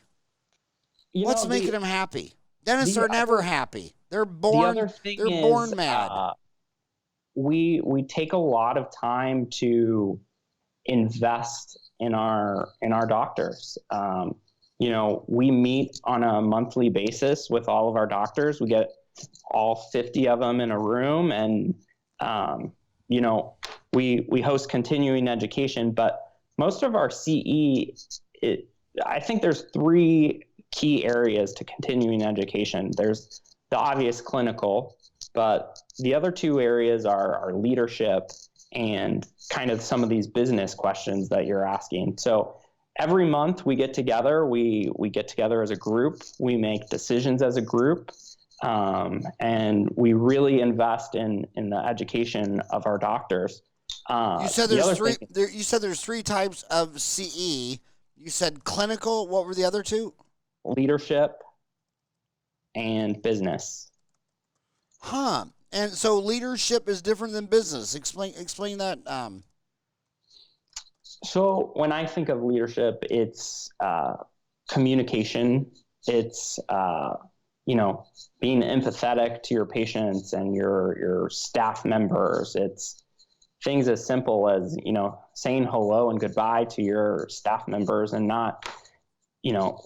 What's making them happy? Dentists are never happy. They're born. The other thing they're born mad. We take a lot of time to invest in our doctors. We meet on a monthly basis with all of our doctors. We get all 50 of them in a room, and we host continuing education. But most of our CE, I think there's 3 key areas to continuing education. There's the obvious clinical, but the other 2 areas are leadership and kind of some of these business questions that you're asking. So every month we get together, we get together as a group, we make decisions as a group, and we really invest in the education of our doctors. You said there's 3 types of CE. You said clinical. What were the other 2? Leadership and business. Huh. And so leadership is different than business. Explain that. So when I think of leadership, it's communication. It's being empathetic to your patients and your staff members. It's things as simple as saying hello and goodbye to your staff members, and not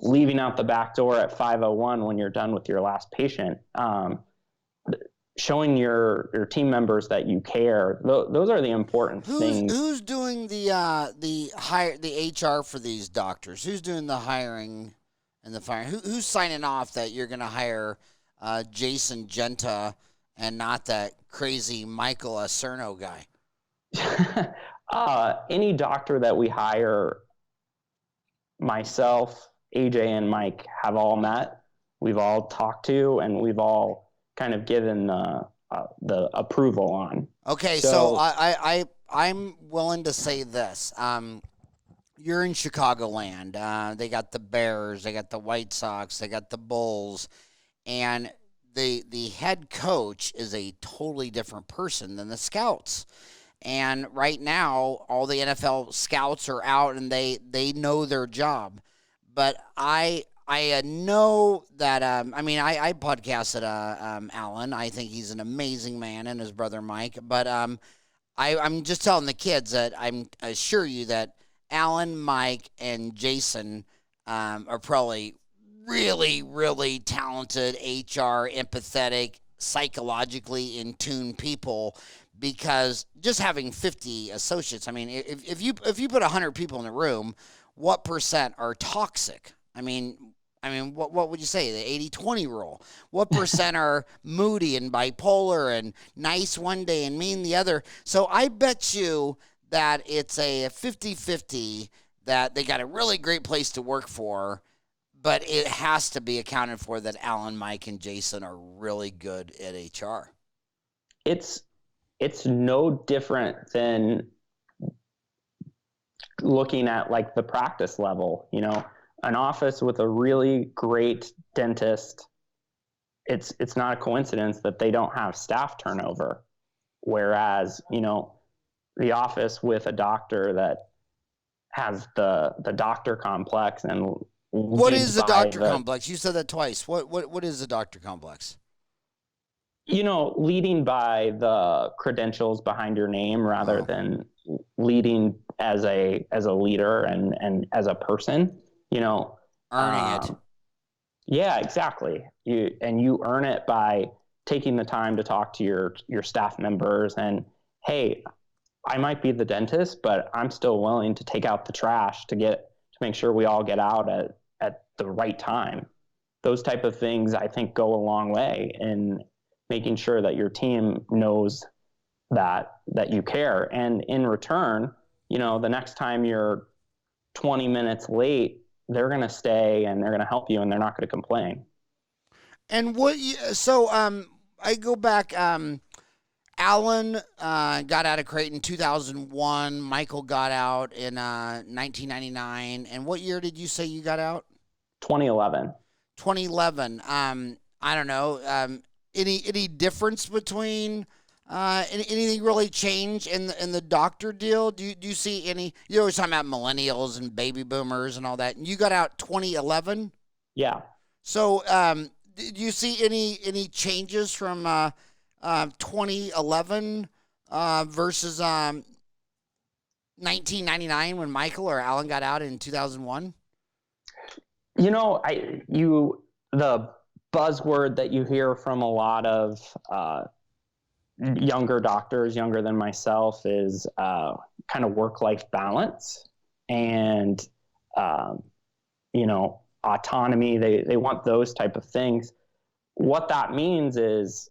leaving out the back door at 5:01 when you're done with your last patient. Showing your team members that you care. Those are the important things. Who's doing the HR for these doctors? Who's doing the hiring and the firing? Who's signing off that you're going to hire Jason Genta and not that crazy Michael Acerno guy? Any doctor that we hire, myself, AJ, and Mike have all met. We've all talked to, and we've all kind of given the approval on. Okay, so I'm willing to say this. You're in Chicagoland. They got the Bears, they got the White Sox, they got the Bulls, and the head coach is a totally different person than the scouts. And right now, all the NFL scouts are out and they know their job. But I know that, I podcasted Alan. I think he's an amazing man, and his brother Mike. But I'm just telling the kids that I assure you that Alan, Mike, and Jason are probably really, really talented HR, empathetic, psychologically in tune people. Because just having 50 associates, if you put 100 people in a room, what % are toxic? What would you say? The 80-20 rule. What % are moody and bipolar and nice one day and mean the other? So I bet you that it's a 50-50 that they got a really great place to work for, but it has to be accounted for that Alan, Mike, and Jason are really good at HR. It's no different than looking at like the practice level, an office with a really great dentist. It's not a coincidence that they don't have staff turnover. Whereas, the office with a doctor that has the doctor complex and what is the doctor complex? You said that twice. What is the doctor complex? Leading by the credentials behind your name rather than leading as a leader and as a person, earning it. Yeah, exactly. You earn it by taking the time to talk to your staff members and, hey, I might be the dentist, but I'm still willing to take out the trash to make sure we all get out at the right time. Those type of things, I think, go a long way in making sure that your team knows that you care. And in return, the next time you're 20 minutes late, they're going to stay and they're going to help you and they're not going to complain. And I go back, Alan got out of Creighton in 2001. Michael got out in 1999. And what year did you say you got out? 2011. 2011. I don't know. Any difference between anything really change in the doctor deal? Do you see any? You're always talking about millennials and baby boomers and all that. And you got out 2011. Yeah. So do you see any changes from 2011 versus 1999 when Michael or Alan got out in 2001? The buzzword that you hear from a lot of younger doctors, younger than myself, is kind of work-life balance and, autonomy. They want those type of things. What that means is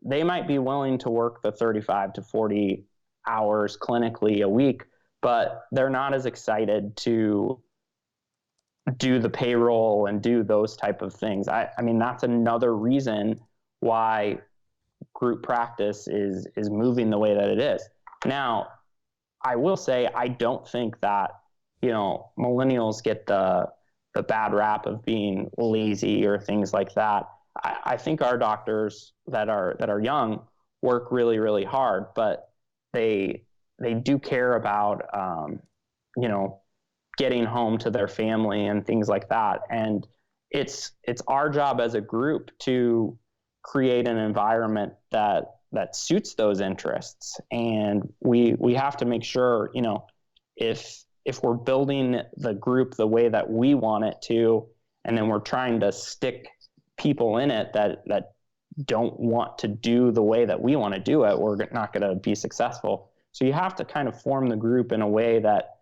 they might be willing to work the 35 to 40 hours clinically a week, but they're not as excited to do the payroll and do those type of things. I mean, that's another reason why group practice is moving the way that it is. Now, I will say, I don't think that, millennials get the bad rap of being lazy or things like that. I think our doctors that are young work really, really hard, but they do care about, getting home to their family and things like that. And it's our job as a group to create an environment that suits those interests. And we have to make sure, if we're building the group the way that we want it to, and then we're trying to stick people in it that don't want to do the way that we want to do it, we're not going to be successful. So you have to kind of form the group in a way that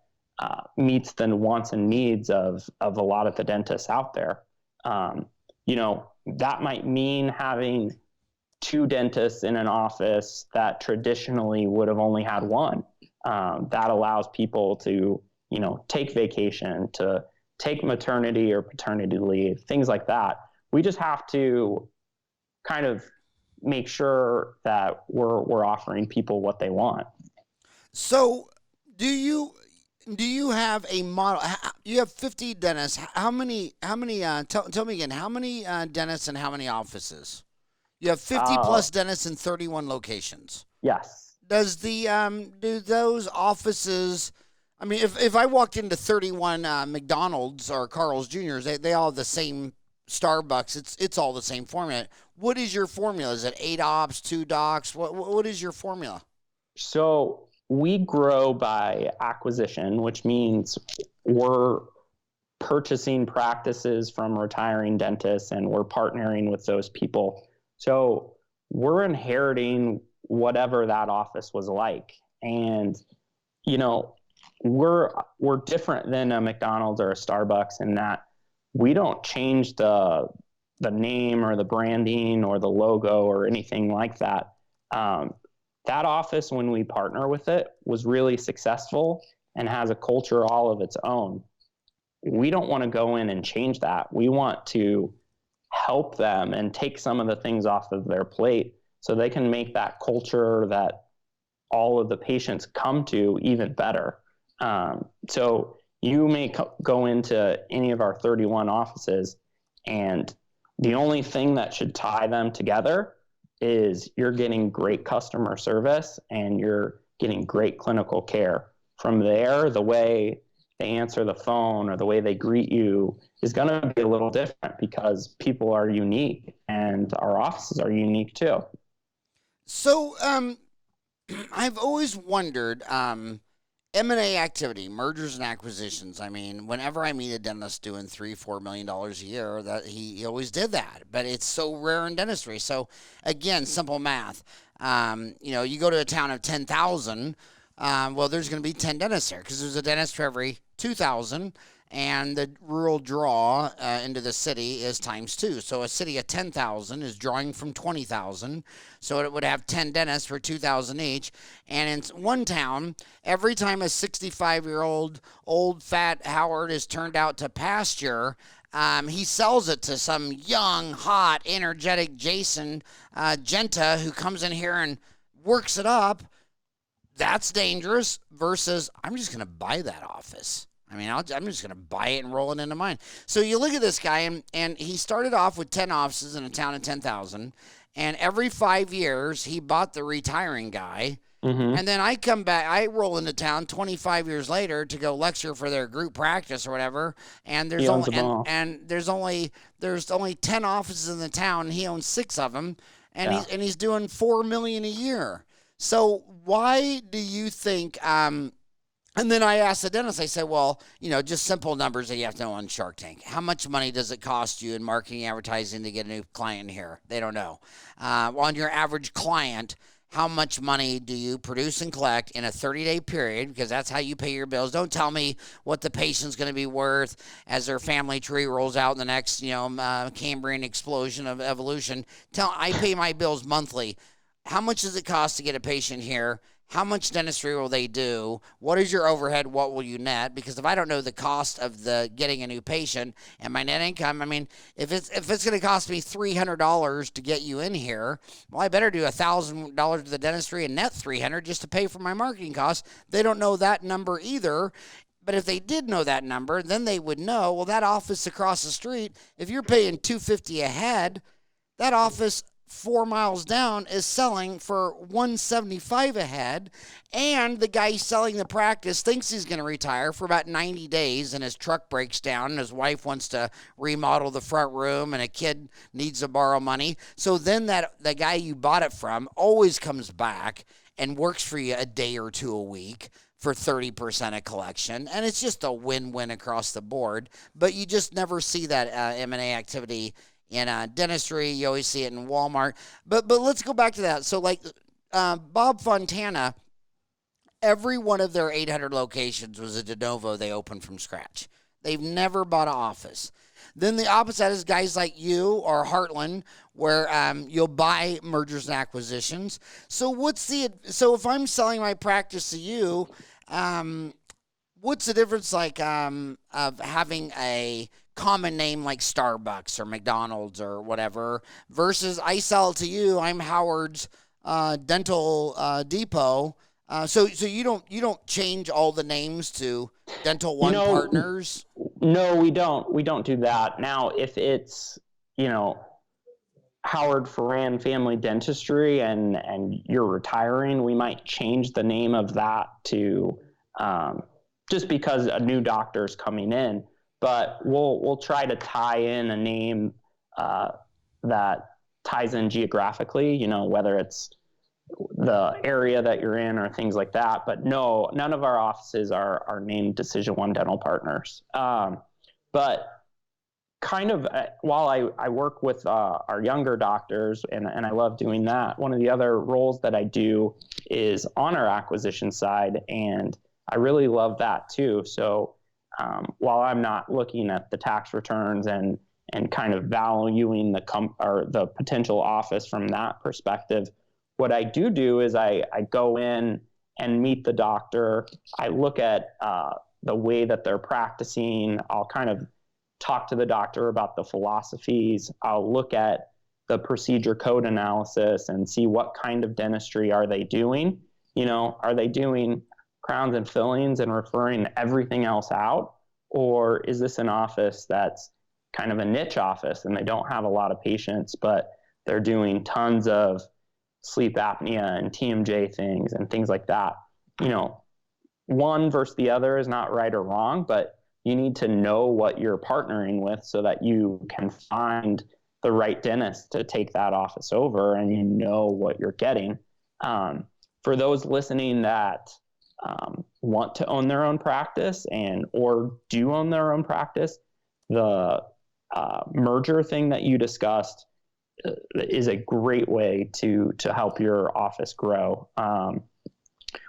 meets the wants and needs of a lot of the dentists out there. That might mean having 2 dentists in an office that traditionally would have only had 1. That allows people to, take vacation, to take maternity or paternity leave, things like that. We just have to kind of make sure that we're offering people what they want. So do you have a model? You have 50 dentists. How many, tell me again, how many dentists and how many offices? You have 50 plus dentists in 31 locations. Yes. Does do those offices, I mean, if I walked into 31 McDonald's or Carl's Jr.'s, they all have the same Starbucks. It's all the same formula. What is your formula? Is it 8 ops, 2 docs? What is your formula? So we grow by acquisition, which means we're purchasing practices from retiring dentists and we're partnering with those people. So we're inheriting whatever that office was like. And, we're different than a McDonald's or a Starbucks in that we don't change the name or the branding or the logo or anything like that. That office, when we partner with it, was really successful and has a culture all of its own. We don't want to go in and change that. We want to help them and take some of the things off of their plate so they can make that culture that all of the patients come to even better. So you may go into any of our 31 offices, and the only thing that should tie them together is you're getting great customer service and you're getting great clinical care. From there, the way they answer the phone or the way they greet you is going to be a little different because people are unique and our offices are unique too. So I've always wondered, M&A activity, mergers and acquisitions. I mean, whenever I meet a dentist doing $3-4 million a year, that he always did that. But it's so rare in dentistry. So again, simple math. You go to a town of 10,000, well, there's going to be 10 dentists there because there's a dentist for every 2,000, and the rural draw into the city is times 2. So a city of 10,000 is drawing from 20,000. So it would have 10 dentists for 2,000 each. And in one town, every time a 65-year-old old fat Howard is turned out to pasture, he sells it to some young, hot, energetic Jason Genta who comes in here and works it up. That's dangerous versus I'm just going to buy that office. I mean, I'm just going to buy it and roll it into mine. So you look at this guy, and he started off with 10 offices in a town of 10,000, and every 5 years, he bought the retiring guy. Mm-hmm. And then I come back, I roll into town 25 years later to go lecture for their group practice or whatever, and there's only 10 offices in the town, and he owns 6 of them, and he's doing $4 million a year. So why do you think? And then I asked the dentist, I said, well, just simple numbers that you have to know on Shark Tank. How much money does it cost you in marketing advertising to get a new client here? They don't know. On your average client, how much money do you produce and collect in a 30-day period? Because that's how you pay your bills. Don't tell me what the patient's going to be worth as their family tree rolls out in the next, Cambrian explosion of evolution. I pay my bills monthly. How much does it cost to get a patient here? How much dentistry will they do? What is your overhead? What will you net? Because if I don't know the cost of getting a new patient and my net income, I mean, if it's going to cost me $300 to get you in here, well, I better do $1,000 to the dentistry and net $300 just to pay for my marketing costs. They don't know that number either. But if they did know that number, then they would know, well, that office across the street, if you're paying $250 a head, that office 4 miles down is selling for $175 a head, and the guy selling the practice thinks he's going to retire for about 90 days, and his truck breaks down, and his wife wants to remodel the front room, and a kid needs to borrow money. So then the guy you bought it from always comes back and works for you a day or two a week for 30% of collection, and it's just a win-win across the board. But you just never see that M&A activity in dentistry. You always see it in Walmart. But let's go back to that. So Bob Fontana, every one of their 800 locations was a de novo they opened from scratch. They've never bought an office. Then the opposite is guys like you or Heartland, where you'll buy mergers and acquisitions. So if I'm selling my practice to you, what's the difference of having a common name like Starbucks or McDonald's or whatever versus I sell it to you, I'm Howard's Dental Depot. So you don't change all the names to DecisionOne Partners? No, we don't. We don't do that. Now, if it's, Howard Farran Family Dentistry and you're retiring, we might change the name of that to just because a new doctor is coming in. But we'll try to tie in a name that ties in geographically, whether it's the area that you're in or things like that. But no, none of our offices are named DecisionOne Dental Partners. But kind of while I work with our younger doctors, and I love doing that, one of the other roles that I do is on our acquisition side, and I really love that too. So while I'm not looking at the tax returns and kind of valuing the potential office from that perspective, what I do is I go in and meet the doctor. I look at the way that they're practicing. I'll kind of talk to the doctor about the philosophies. I'll look at the procedure code analysis and see what kind of dentistry are they doing. Are they doing crowns and fillings and referring everything else out? Or is this an office that's kind of a niche office and they don't have a lot of patients, but they're doing tons of sleep apnea and TMJ things and things like that? One versus the other is not right or wrong, but you need to know what you're partnering with so that you can find the right dentist to take that office over and you know what you're getting. For those listening that want to own their own practice or do own their own practice, the merger thing that you discussed is a great way to help your office grow.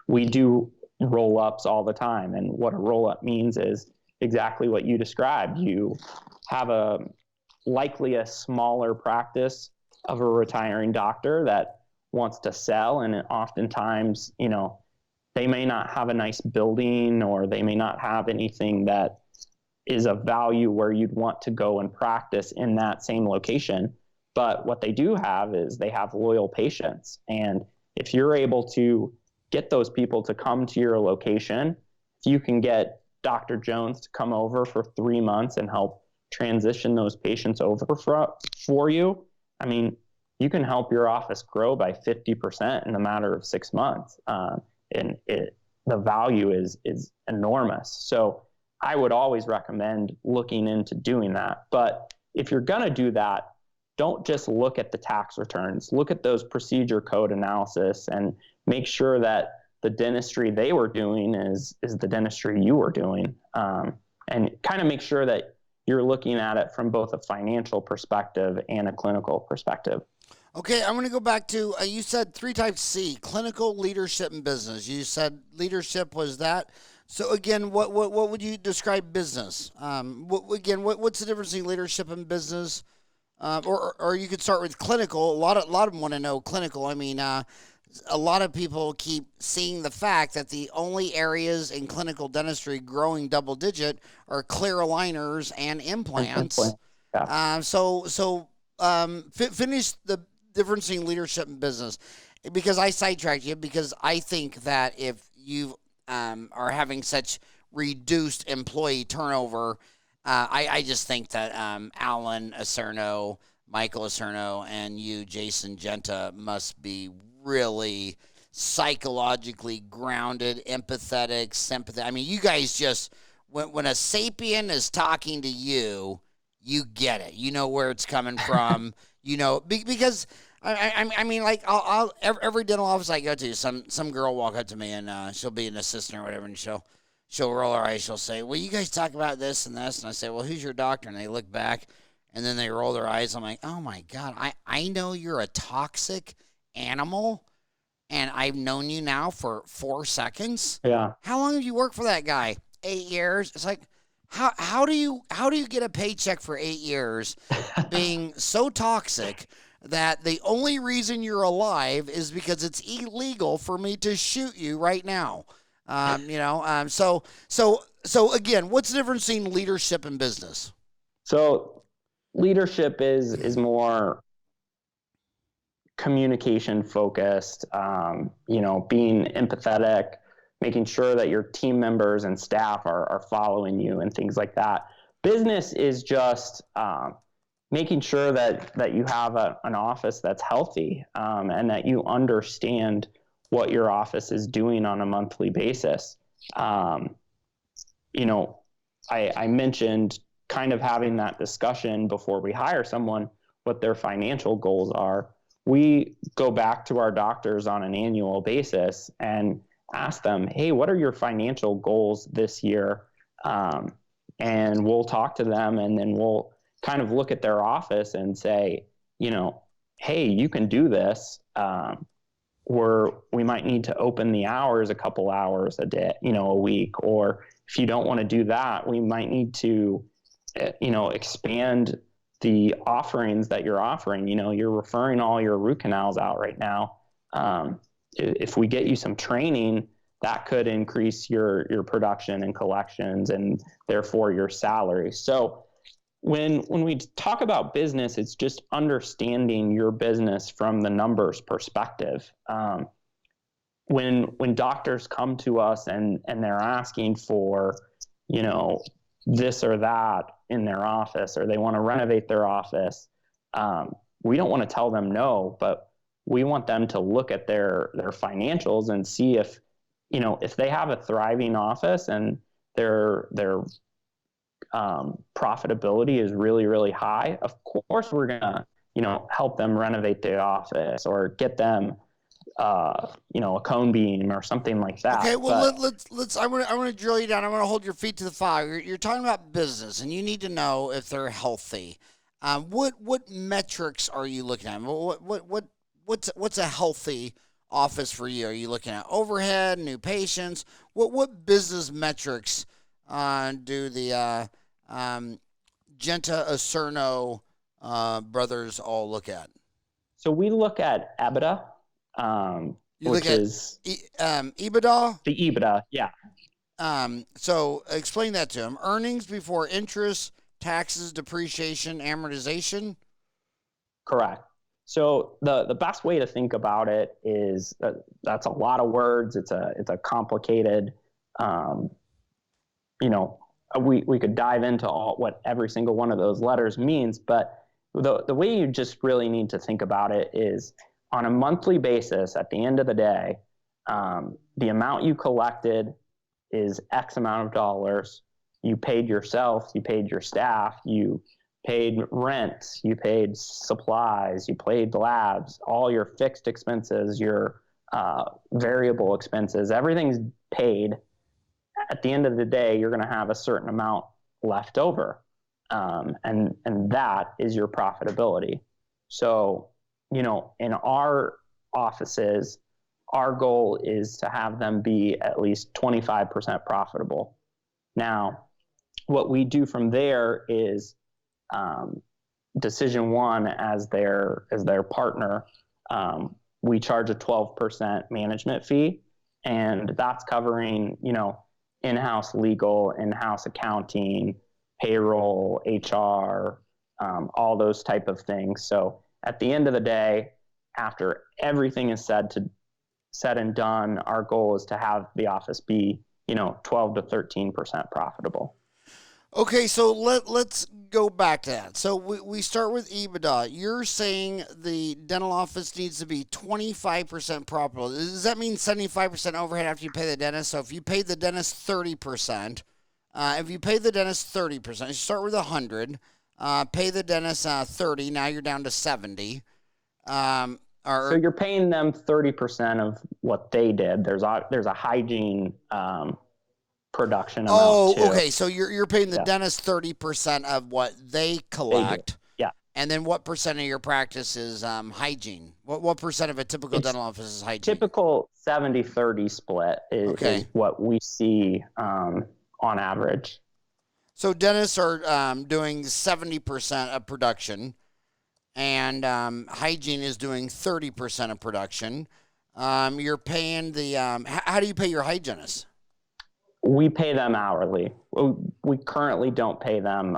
We do roll-ups all the time, and what a roll-up means is exactly what you described. You have likely a smaller practice of a retiring doctor that wants to sell, and oftentimes, they may not have a nice building, or they may not have anything that is of value where you'd want to go and practice in that same location. But what they do have is they have loyal patients. And if you're able to get those people to come to your location, if you can get Dr. Jones to come over for 3 months and help transition those patients over for you, I mean, you can help your office grow by 50% in a matter of 6 months. And the value is enormous. So I would always recommend looking into doing that. But if you're going to do that, don't just look at the tax returns. Look at those procedure code analysis and make sure that the dentistry they were doing is the dentistry you were doing. And kind of make sure that you're looking at it from both a financial perspective and a clinical perspective. Okay, I'm going to go back to, you said 3 types C, clinical, leadership, and business. You said leadership was that. So again, what would you describe business? What's the difference between leadership and business? Or you could start with clinical. A lot of them want to know clinical. I mean, a lot of people keep seeing the fact that the only areas in clinical dentistry growing double digit are clear aligners and implants. Yeah. Finish the difference between leadership and business, because I sidetracked you, because I think that if you are having such reduced employee turnover, I just think that Alan Acerno, Michael Acerno, and you, Jason Genta, must be really psychologically grounded, empathetic, sympathetic. I mean, you guys just, when a sapien is talking to you, you get it. You know where it's coming from. Because I mean, like, every dental office I go to, some girl walk up to me and she'll be an assistant or whatever, and she'll roll her eyes. She'll say, "Well, you guys talk about this and this," and I say, "Well, who's your doctor?" And they look back, and then they roll their eyes. I'm like, "Oh my God, I know you're a toxic animal, and I've known you now for 4 seconds. Yeah. How long have you worked for that guy? 8 years." It's like, how do you get a paycheck for 8 years being so toxic that the only reason you're alive is because it's illegal for me to shoot you right now? So again, what's the difference between leadership and business? So leadership is more communication focused, being empathetic, making sure that your team members and staff are following you and things like that. Business is just making sure that you have an office that's healthy, and that you understand what your office is doing on a monthly basis. I mentioned kind of having that discussion before we hire someone, what their financial goals are. We go back to our doctors on an annual basis and ask them, "Hey, what are your financial goals this year?" And we'll talk to them, and then we'll kind of look at their office and say, "Hey, you can do this. We might need to open the hours a couple hours a day, a week. Or if you don't want to do that, we might need to, expand the offerings that you're offering. You're referring all your root canals out right now. If we get you some training, that could increase your production and collections, and therefore your salary." So when we talk about business, it's just understanding your business from the numbers perspective. When doctors come to us and they're asking for, this or that in their office, or they want to renovate their office, we don't want to tell them no, but we want them to look at their financials and see if they have a thriving office and their profitability is really, really high. Of course, we're gonna, help them renovate the office or get them, a cone beam or something like that. Okay, well, let's. I want to drill you down. I want to hold your feet to the fire. You're talking about business, and you need to know if they're healthy. What metrics are you looking at? What's a healthy office for you? Are you looking at overhead, new patients? What business metrics do the Genta Acerno brothers all look at? So we look at EBITDA, which is EBITDA. The EBITDA, yeah. So explain that to them. Earnings before interest, taxes, depreciation, amortization. Correct. So the best way to think about it is that's a lot of words. It's a complicated. We could dive into what every single one of those letters means, but the way you just really need to think about it is on a monthly basis. At the end of the day, the amount you collected is X amount of dollars. You paid yourself, you paid your staff, you paid rent, you paid supplies, you paid labs, all your fixed expenses, your variable expenses, everything's paid. At the end of the day, you're going to have a certain amount left over. And that is your profitability. So, in our offices, our goal is to have them be at least 25% profitable. Now, what we do from there is DecisionOne as their partner. We charge a 12% management fee, and that's covering, in-house legal, in-house accounting, payroll, HR, all those type of things. So at the end of the day, after everything is said and done, our goal is to have the office be, 12 to 13% profitable. Okay, so let's go back to that. So we start with EBITDA. You're saying the dental office needs to be 25% profitable. Does that mean 75% overhead after you pay the dentist? So if you paid the dentist 30%, you start with 100, pay the dentist 30, now you're down to 70. So you're paying them 30% of what they did. There's a hygiene production amount too. Okay. So you're paying the dentist 30% of what they collect. Yeah. And then what percent of your practice is hygiene? What percent of a typical dental office is hygiene? Typical 70-30 split is what we see on average. So dentists are doing 70% of production, and hygiene is doing 30% of production. You're paying the how do you pay your hygienists? We pay them hourly. We currently don't pay them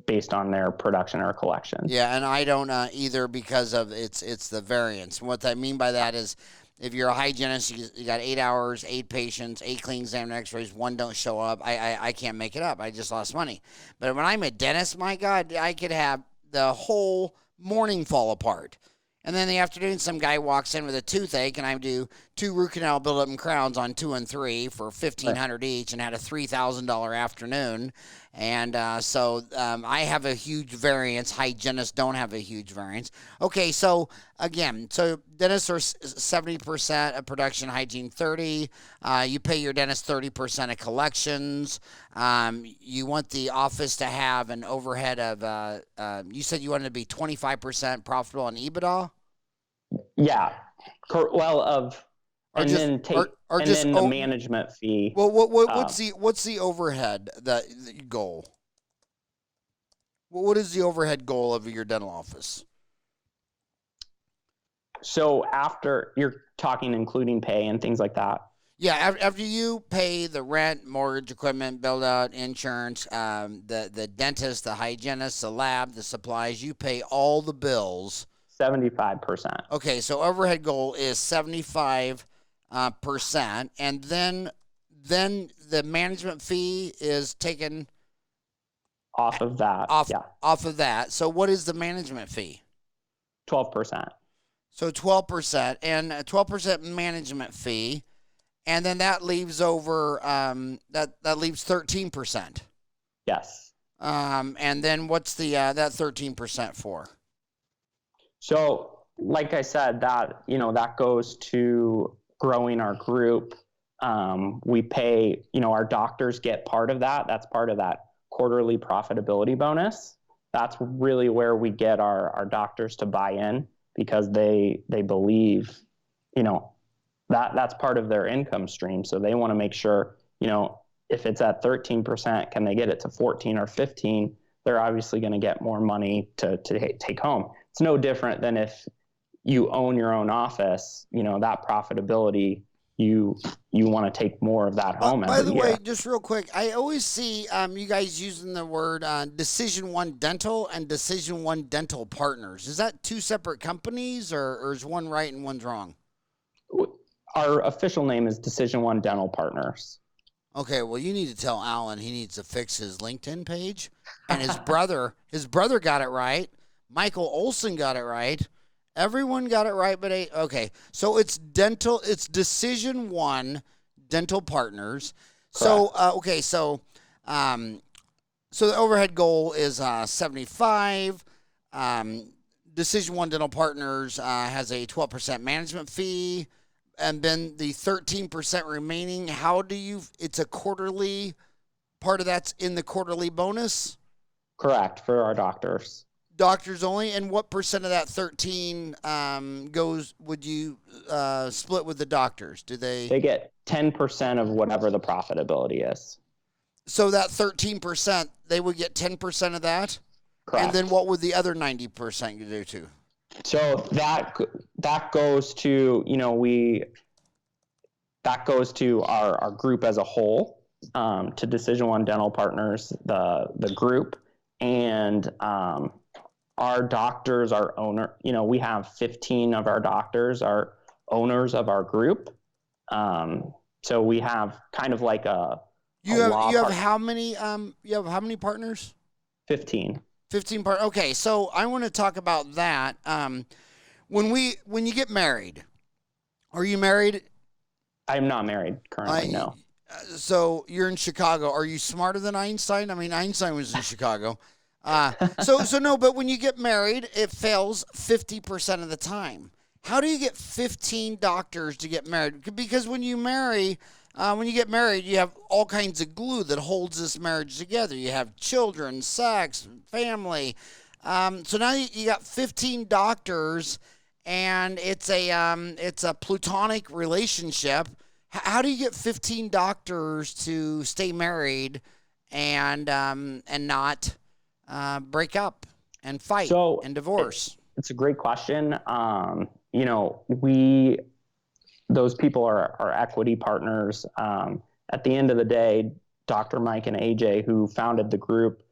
based on their production or collection. Yeah, and I don't either because of it's the variance. And what I mean by that is if you're a hygienist, you got 8 hours, 8 patients, 8 clean exam x-rays, 1 don't show up. I can't make it up. I just lost money. But when I'm a dentist, my God, I could have the whole morning fall apart. And then in the afternoon, some guy walks in with a toothache, and I do 2 root canal build-up and crowns on 2 and 3 for $1,500 each, and had a $3,000 afternoon. And so I have a huge variance. Hygienists don't have a huge variance. Okay, so again, dentists are 70% of production, hygiene 30. You pay your dentist 30% of collections. You want the office to have an overhead of, you said you wanted to be 25% profitable on EBITDA? Yeah. Then the management fee. Well, what's the overhead the goal? What is the overhead goal of your dental office? So after you're talking, including pay and things like that. Yeah, after you pay the rent, mortgage, equipment, build out, insurance, the dentist, the hygienist, the lab, the supplies, you pay all the bills. 75%. Okay, so overhead goal is 75%, and then the management fee is taken off of that. Off of that. So what is the management fee? 12%. So 12% and a 12% management fee, and then that leaves over that leaves 13%. Yes. And then what's the that 13% for? So, like I said, that goes to growing our group. We pay, our doctors get part of that. That's part of that quarterly profitability bonus. that's really where we get our doctors to buy in, because they believe, that's part of their income stream. So they want to make sure, if it's at 13%, can they get it to 14 or 15? They're obviously going to get more money to take home. It's no different than if you own your own office, that profitability, you want to take more of that home every year. By the way, just real quick, I always see you guys using the word DecisionOne Dental and DecisionOne Dental Partners. Is that two separate companies, or is one right and one's wrong? Our official name is DecisionOne Dental Partners. Okay, well, you need to tell Alan he needs to fix his LinkedIn page. And his brother got it right. Michael Olson got it right. Everyone got it right, but okay. So it's DecisionOne Dental Partners. So so the overhead goal is 75. DecisionOne Dental Partners has a 12% management fee, and then the 13% remaining. It's a quarterly part of that's in the quarterly bonus? Correct, for our doctors. Doctors only. And what percent of that 13 would you split with the doctors? They get 10% of whatever the profitability is. So that 13%, they would get 10% of that? Correct. And then what would the other 90% do to? So that goes to, that goes to our group as a whole, to DecisionOne Dental Partners, the group, and our doctors are owner. We have 15 of our doctors are owners of our group. So we have kind of like you have how many partners? 15. 15 part. Okay, so I want to talk about that. When you get married, are you married? I'm not married currently. No. So you're in Chicago. Are you smarter than Einstein? I mean, Einstein was in Chicago. So no. But when you get married, it fails 50% of the time. How do you get 15 doctors to get married? Because when you get married, you have all kinds of glue that holds this marriage together. You have children, sex, family. So now you got 15 doctors, and it's a platonic relationship. How do you get 15 doctors to stay married and not break up and fight and divorce? It's a great question. Those people are equity partners. At the end of the day, Dr. Mike and AJ, who founded the group,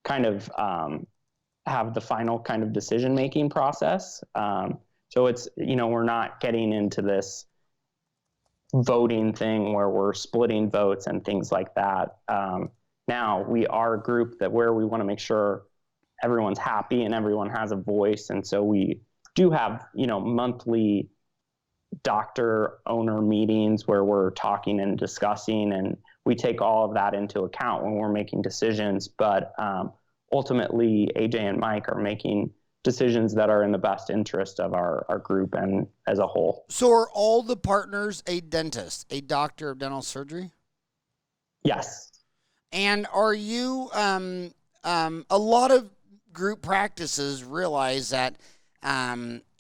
kind of have the final kind of decision-making process. So it's, we're not getting into this voting thing where we're splitting votes and things like that. Now we are a group where we want to make sure everyone's happy and everyone has a voice. And so we do have, monthly doctor owner meetings where we're talking and discussing, and we take all of that into account when we're making decisions. But ultimately, AJ and Mike are making decisions that are in the best interest of our group and as a whole. So are all the partners a dentist, a doctor of dental surgery? Yes. And are you, a lot of group practices realize that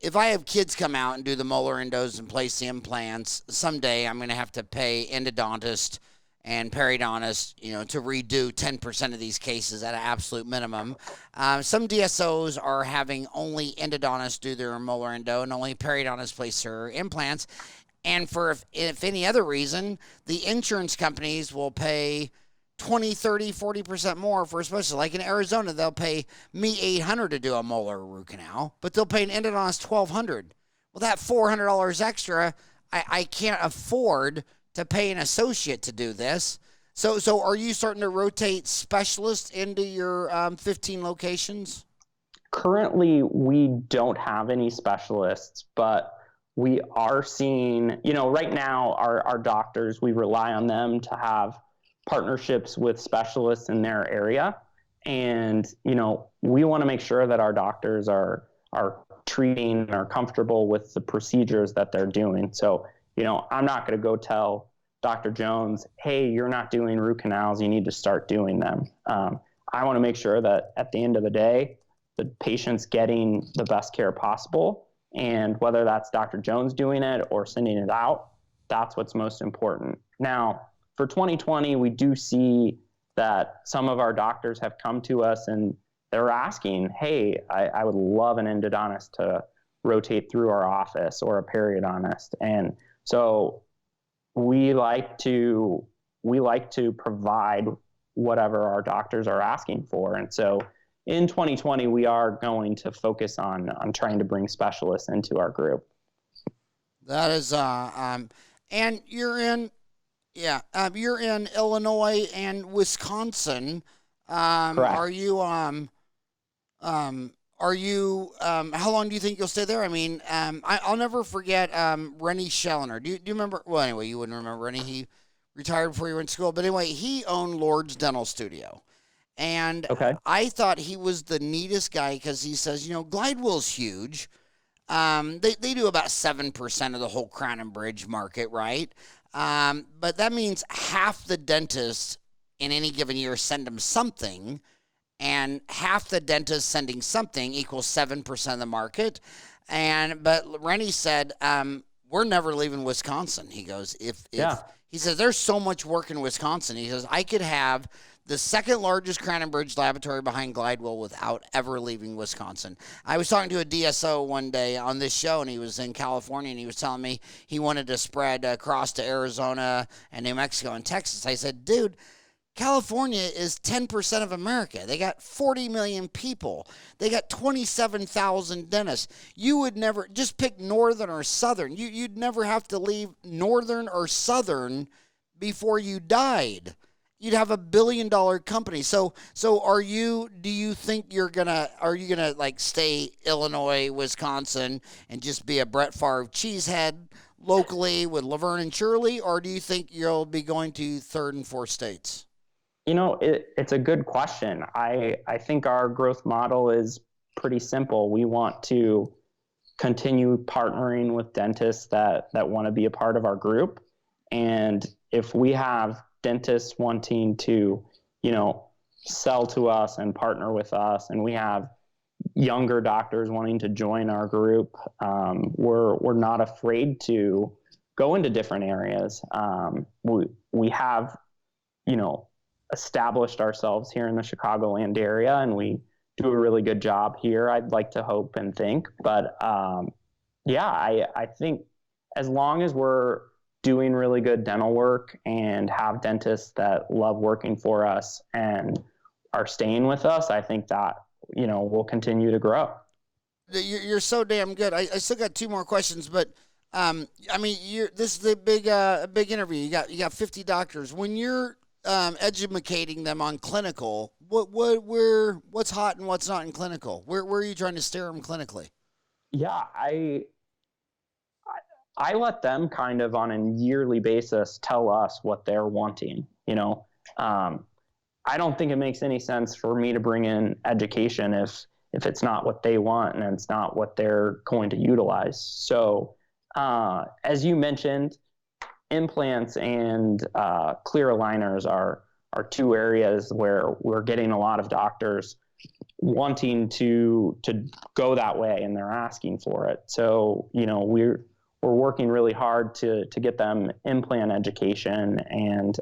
if I have kids come out and do the molar endos and place the implants, someday I'm going to have to pay endodontist and periodontist, to redo 10% of these cases at an absolute minimum. Some DSOs are having only endodontists do their molar endo and only periodontists place their implants. And for if any other reason, the insurance companies will pay 20, 30, 40% more for a specialist. Like in Arizona, they'll pay me $800 to do a molar root canal, but they'll pay an endodontist $1,200. Well, that $400 extra, I can't afford to pay an associate to do this. So are you starting to rotate specialists into your 15 locations? Currently, we don't have any specialists, but we are seeing, right now our doctors, we rely on them to have partnerships with specialists in their area. And, we want to make sure that our doctors are treating and are comfortable with the procedures that they're doing. So, I'm not going to go tell Dr. Jones, hey, you're not doing root canals, you need to start doing them. I want to make sure that at the end of the day, the patient's getting the best care possible. And whether that's Dr. Jones doing it or sending it out, that's what's most important. Now, for 2020, we do see that some of our doctors have come to us and they're asking, hey, I would love an endodontist to rotate through our office, or a periodontist. And so we like to provide whatever our doctors are asking for. And so in 2020, we are going to focus on trying to bring specialists into our group. That is, and you're in Illinois and Wisconsin. Correct. How long do you think you'll stay there? I mean, I'll never forget Rennie Schellner. Do you remember? Well, anyway, you wouldn't remember Rennie. He retired before you went to school. But anyway, he owned Lord's Dental Studio. And I thought he was the neatest guy because he says, Glidewell's huge. They do about 7% of the whole Crown and Bridge market, right? But that means half the dentists in any given year send them something, and half the dentists sending something equals 7% of the market. But Rennie said, we're never leaving Wisconsin. He goes, he says, there's so much work in Wisconsin. He says, I could have the second largest Crown and Bridge laboratory behind Glidewell without ever leaving Wisconsin. I was talking to a DSO one day on this show, and he was in California, and he was telling me he wanted to spread across to Arizona and New Mexico and Texas. I said, dude, California is 10% of America. They got 40 million people. They got 27,000 dentists. You would never, just pick northern or southern. You'd never have to leave northern or southern before you died. You'd have $1 billion company. So do you think are you gonna like stay Illinois, Wisconsin, and just be a Brett Favre cheesehead locally with Laverne and Shirley, or do you think you'll be going to third and fourth states? It's a good question. I think our growth model is pretty simple. We want to continue partnering with dentists that want to be a part of our group. And if we have dentists wanting to, sell to us and partner with us, and we have younger doctors wanting to join our group, we're not afraid to go into different areas. We have, established ourselves here in the Chicagoland area, and we do a really good job here, I'd like to hope and think. But I think as long as we're doing really good dental work and have dentists that love working for us and are staying with us, I think that, we'll continue to grow. You're so damn good. I still got two more questions, but this is a big interview. You got 50 doctors. When you're educating them on clinical, what's hot and what's not in clinical? Where are you trying to steer them clinically? Yeah, I let them kind of on a yearly basis tell us what they're wanting. I don't think it makes any sense for me to bring in education if it's not what they want and it's not what they're going to utilize. So as you mentioned, implants and clear aligners are two areas where we're getting a lot of doctors wanting to go that way, and they're asking for it. So we're working really hard to get them implant education and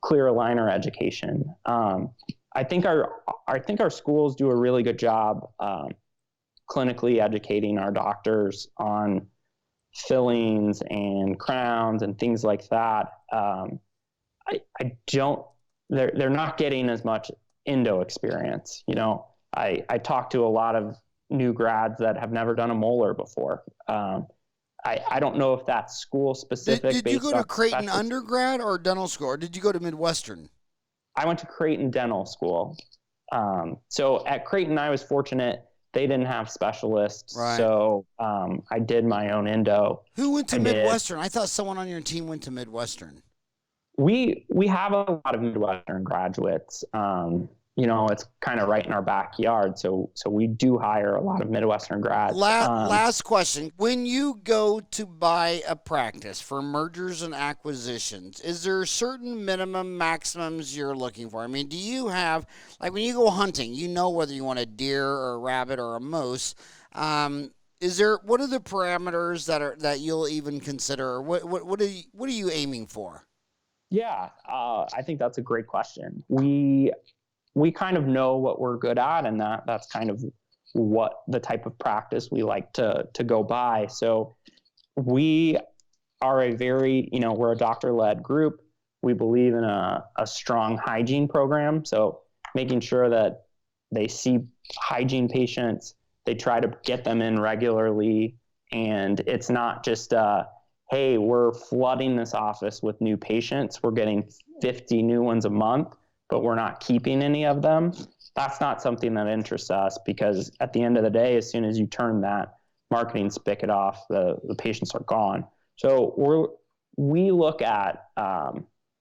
clear aligner education. I think our schools do a really good job clinically educating our doctors on fillings and crowns and things like that. They're not getting as much endo experience. I talk to a lot of new grads that have never done a molar before. I don't know if that's school specific. Did you go to Creighton undergrad or dental school, or did you go to Midwestern? I went to Creighton Dental School. So at Creighton, I was fortunate. They didn't have specialists, right. So I did my own endo. Who went to Midwestern? I thought someone on your team went to Midwestern. We have a lot of Midwestern graduates. it's kind of right in our backyard. So we do hire a lot of Midwestern grads. Last question. When you go to buy a practice for mergers and acquisitions, is there certain minimum maximums you're looking for? I mean, do you have, like when you go hunting, you know whether you want a deer or a rabbit or a moose. What are the parameters that you'll even consider? What are you aiming for? Yeah, I think that's a great question. We kind of know what we're good at, and that's kind of what the type of practice we like to go by. So we are we're a doctor-led group. We believe in a strong hygiene program. So making sure that they see hygiene patients, they try to get them in regularly. And it's not just, hey, we're flooding this office with new patients. We're getting 50 new ones a month, but we're not keeping any of them. That's not something that interests us, because at the end of the day, as soon as you turn that marketing spigot off, the patients are gone. So we look at,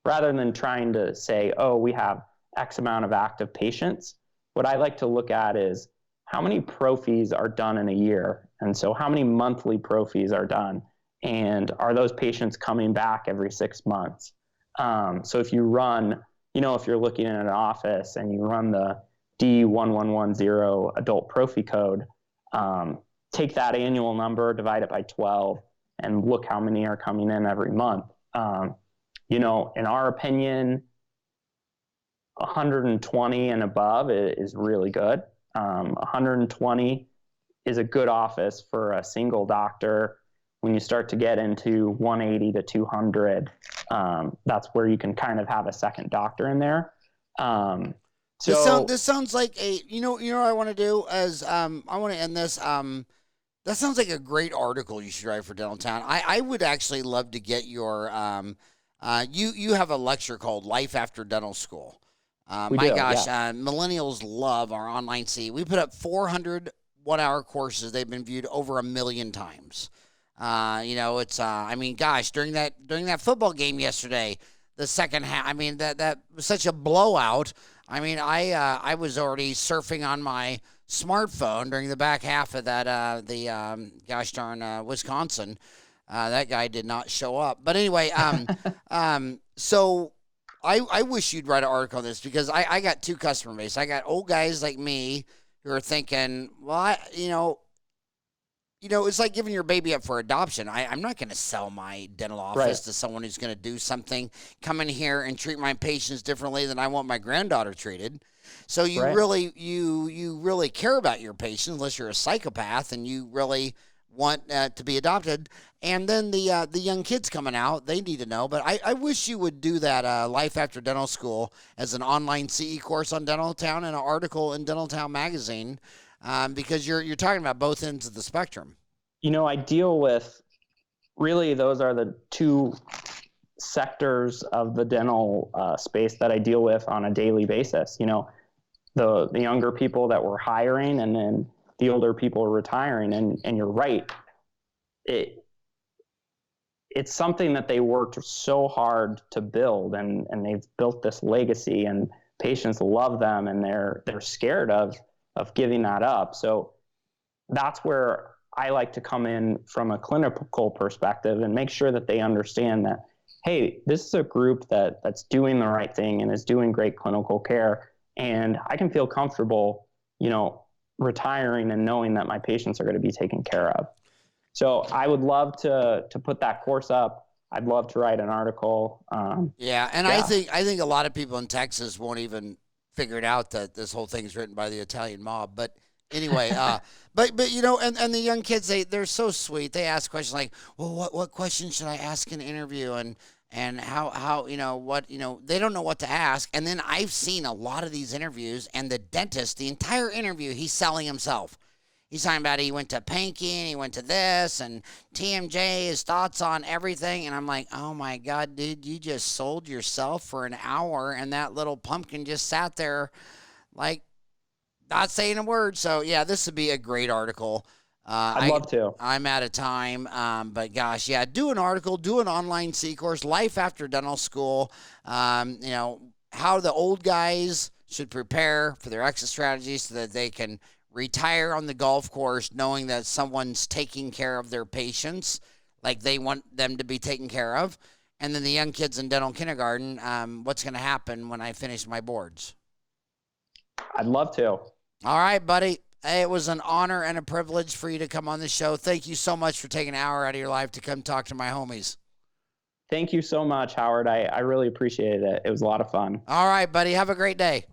rather than trying to say, oh, we have X amount of active patients, what I like to look at is how many prophies are done in a year. And so how many monthly prophies are done? And are those patients coming back every 6 months? So if you run, if you're looking at an office and you run the D1110 adult prophy code, take that annual number, divide it by 12, and look how many are coming in every month. In our opinion, 120 and above is really good. 120 is a good office for a single doctor. When you start to get into 180 to 200, that's where you can kind of have a second doctor in there. This sounds like what I want to do is I want to end this. That sounds like a great article you should write for Dental Town. I would actually love to get your you have a lecture called Life After Dental School. Millennials love our online We put up 400 1-hour courses. They've been viewed over 1 million times. During that football game yesterday, the second half, that was such a blowout. I was already surfing on my smartphone during the back half of that, Wisconsin. That guy did not show up. But anyway, so I wish you'd write an article on this, because I got two customer base. I got old guys like me who are thinking, well, it's like giving your baby up for adoption. I'm not going to sell my dental office to someone who's going to do something, come in here and treat my patients differently than I want my granddaughter treated. So you really care about your patients, unless you're a psychopath and you really want to be adopted. And then the young kids coming out, they need to know. But I wish you would do that Life After Dental School as an online CE course on Dental Town and an article in Dental Town magazine. Because you're talking about both ends of the spectrum. I deal with, really, those are the two sectors of the dental space that I deal with on a daily basis. The younger people that we're hiring, and then the older people are retiring. And you're right. It's something that they worked so hard to build, and they've built this legacy, and patients love them, and they're scared of giving that up. So that's where I like to come in from a clinical perspective and make sure that they understand that, hey, this is a group that's doing the right thing and is doing great clinical care. And I can feel comfortable, retiring and knowing that my patients are going to be taken care of. So I would love to put that course up. I'd love to write an article. I think a lot of people in Texas won't even figure it out that this whole thing is written by the Italian mob. But anyway, but the young kids, they're so sweet. They ask questions like, well, what questions should I ask in an interview, and how they don't know what to ask. And then I've seen a lot of these interviews, and the dentist, the entire interview, he's selling himself. He's talking about he went to Panky and he went to this and TMJ, his thoughts on everything. And I'm like, oh my God, dude, you just sold yourself for an hour, and that little pumpkin just sat there like not saying a word. So yeah, this would be a great article. I'd love to. I'm out of time, but gosh, yeah, do an article, do an online C course, Life After Dental School. How the old guys should prepare for their exit strategies so that they can retire on the golf course knowing that someone's taking care of their patients like they want them to be taken care of. And then the young kids in dental kindergarten, what's going to happen when I finish my boards? I'd love to. All right, buddy. It was an honor and a privilege for you to come on the show. Thank you so much for taking an hour out of your life to come talk to my homies. Thank you so much, Howard. I really appreciated it. It was a lot of fun. All right, buddy. Have a great day.